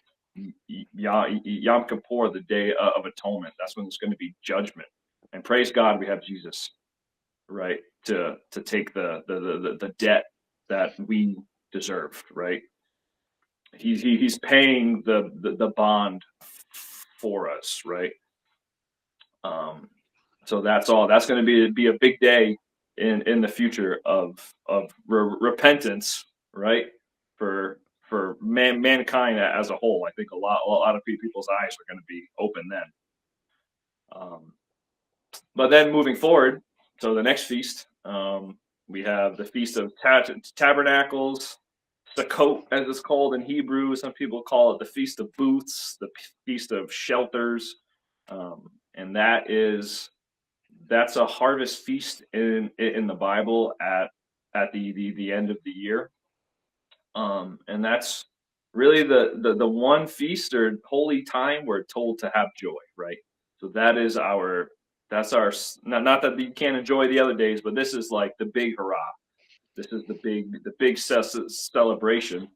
Yom Kippur, the day of atonement. That's when there's going to be judgment. And praise God, we have Jesus, right, to take the debt that we deserved, right? He's paying the bond for us, right? Um, so that's all. That's going to be a big day in the future of repentance, right? For mankind as a whole. I think a lot of people's eyes are going to be open then. Um, but then moving forward, so the next feast, we have the Feast of Tabernacles, Sukkot, as it's called in Hebrew. Some people call it the Feast of Booths, the Feast of Shelters, and that's a harvest feast in the Bible at the end of the year, and that's really the one feast or holy time we're told to have joy, right? So that's our not that you can't enjoy the other days, but this is like the big hurrah. This is the big celebration,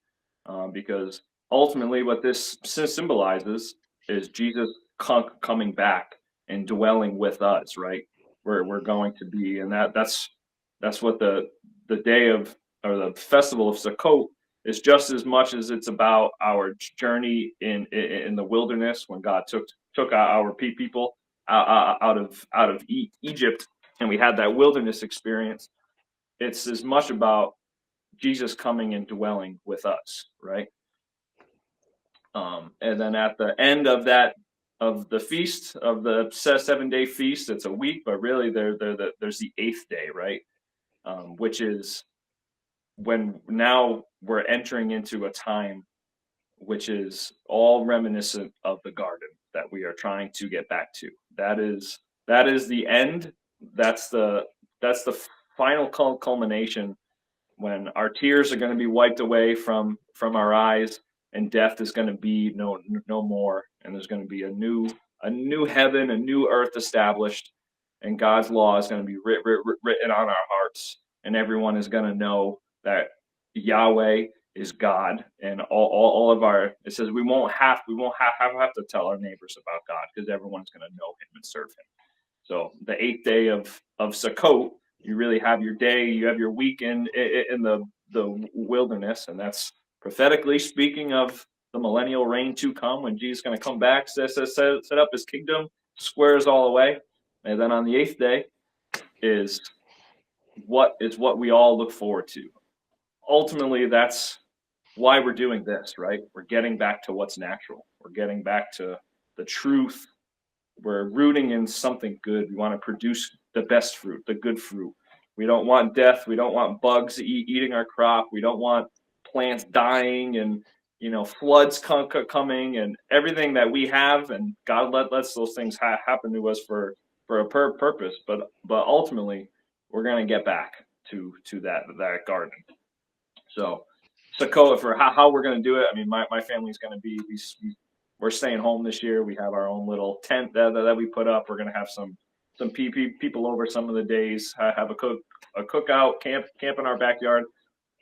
because ultimately what this symbolizes is Jesus coming back and dwelling with us, right? Where we're going to be, and that's what the day of, or the festival of Sukkot, is just as much as it's about our journey in the wilderness when God took our people out of Egypt, and we had that wilderness experience. It's as much about Jesus coming and dwelling with us, right? And then at the end of the feast, of the 7-day feast, it's a week, but really there's the eighth day, right? Which is when now we're entering into a time which is all reminiscent of the garden that we are trying to get back to. That is the end. That's the final culmination, when our tears are going to be wiped away from our eyes, and death is going to be no more, and there's going to be a new heaven, a new earth established, and God's law is going to be written on our hearts, and everyone is going to know that Yahweh is God, and all of our, it says we won't have to tell our neighbors about God, because everyone's going to know Him and serve Him. So the eighth day of Sukkot, you really have your day, you have your week in the wilderness, and that's prophetically speaking of the millennial reign to come, when Jesus is going to come back, set up His kingdom, squares all away, and then on the eighth day is what we all look forward to. Ultimately, that's why we're doing this, right? We're getting back to what's natural. We're getting back to the truth. We're rooting in something good. We want to produce the best fruit, the good fruit. We don't want death. We don't want bugs eating our crop. We don't want plants dying, and floods coming, and everything that we have. And God lets those things happen to us for a purpose. But ultimately, we're going to get back to that garden. So, for how we're going to do it, I mean, my family's going to be, we're staying home this year. We have our own little tent that we put up. We're going to have some people over some of the days, have a cookout, camp in our backyard,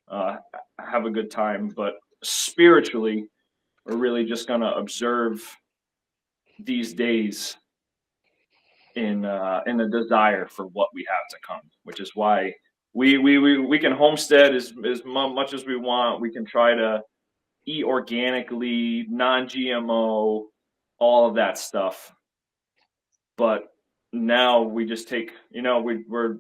have a good time. But spiritually, we're really just going to observe these days in a desire for what we have to come, which is why we can homestead as much as we want. We can try to eat organically, non-GMO, all of that stuff. But now we just take, we're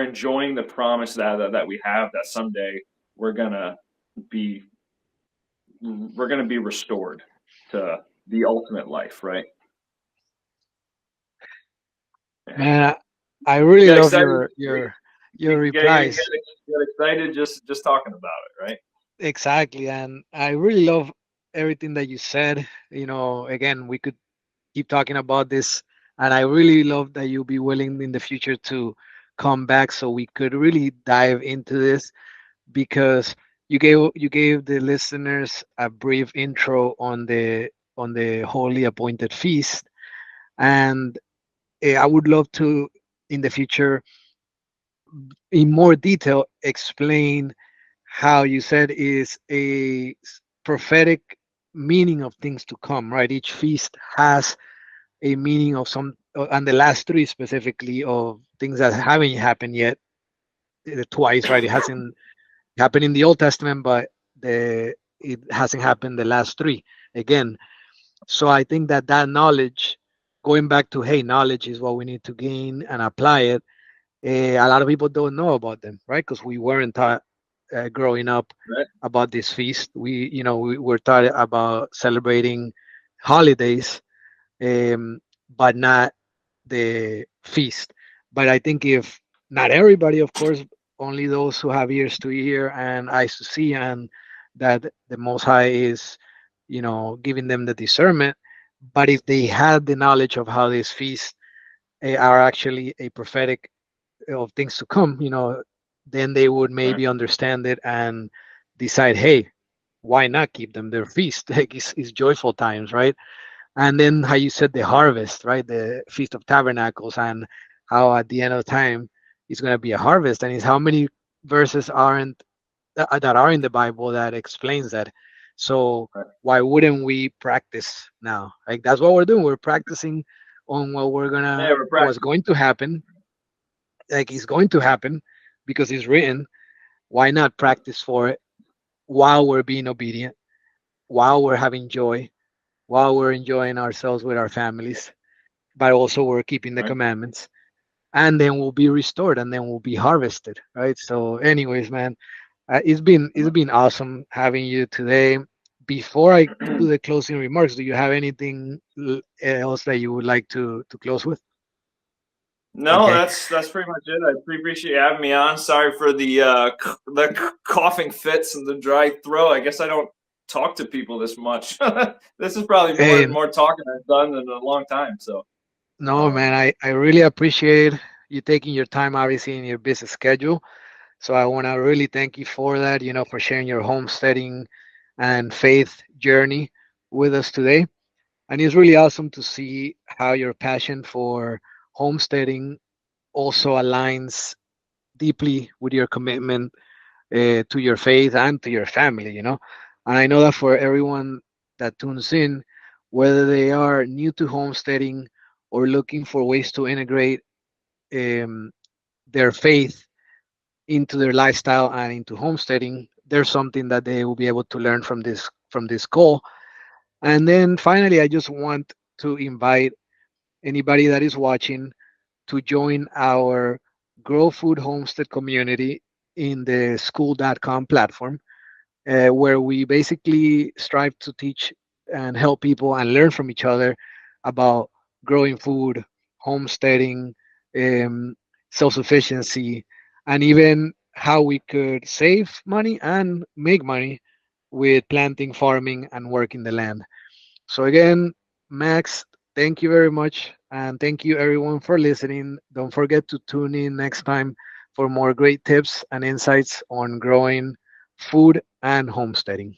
enjoying the promise that we have, that someday we're gonna be restored to the ultimate life, right? Man, I really Get love excited. your Get replies. excited just talking about it, right? Exactly, and I really love. everything that you said. Again, we could keep talking about this, and I really love that you'll be willing in the future to come back so we could really dive into this, because you gave the listeners a brief intro on the holy appointed feast. And I would love to in the future in more detail explain how you said is a prophetic meaning of things to come, right? Each feast has a meaning of some, and the last three specifically of things that haven't happened yet, twice, right? It hasn't happened in the Old Testament, but it hasn't happened the last three again. So I think that that knowledge, going back to, hey, knowledge is what we need to gain and apply it. A lot of people don't know about them, right? Because we weren't taught growing up Right. about this feast. We were taught about celebrating holidays, but not the feast. But I think if not everybody, of course, only those who have ears to hear and eyes to see, and that the Most High is, giving them the discernment. But if they had the knowledge of how these feasts are actually a prophetic of things to come, then they would Right. maybe understand it and decide, hey, why not keep them their feast? Like it's joyful times, right? And then how you said the harvest, right? The Feast of Tabernacles, and how at the end of time it's going to be a harvest, and it's how many verses aren't that are in the Bible that explains that. So Right. why wouldn't we practice now? Like that's what we're doing. We're practicing on Yeah, we're what's practicing. going to happen. Like it's going to happen because it's written. Why not practice for it while we're being obedient, while we're having joy, while we're enjoying ourselves with our families, but also we're keeping the Right. commandments, and then we'll be restored, and then we'll be harvested, right? So anyways, man, it's been awesome having you today. Before I do the closing remarks, do you have anything else that you would like to close with? No, Okay. that's pretty much it. I appreciate you having me on. Sorry for coughing fits and the dry throat. I guess I don't talk to people this much. This is probably more And more talking I've done in a long time. So, no, man, um, I really appreciate you taking your time, obviously, in your busy schedule. So I want to really thank you for that, for sharing your homesteading and faith journey with us today. And it's really awesome to see how your passion for homesteading also aligns deeply with your commitment to your faith and to your family. And I know that for everyone that tunes in, whether they are new to homesteading or looking for ways to integrate um, their faith into their lifestyle and into homesteading, there's something that they will be able to learn from this call. And then finally, I just want to invite anybody that is watching to join our Grow Food Homestead community in the school.com platform, where we basically strive to teach and help people and learn from each other about growing food, homesteading, um, self sufficiency, and even how we could save money and make money with planting, farming, and working the land. So, again, Max, thank you very much. And thank you, everyone, for listening. Don't forget to tune in next time for more great tips and insights on growing food and homesteading.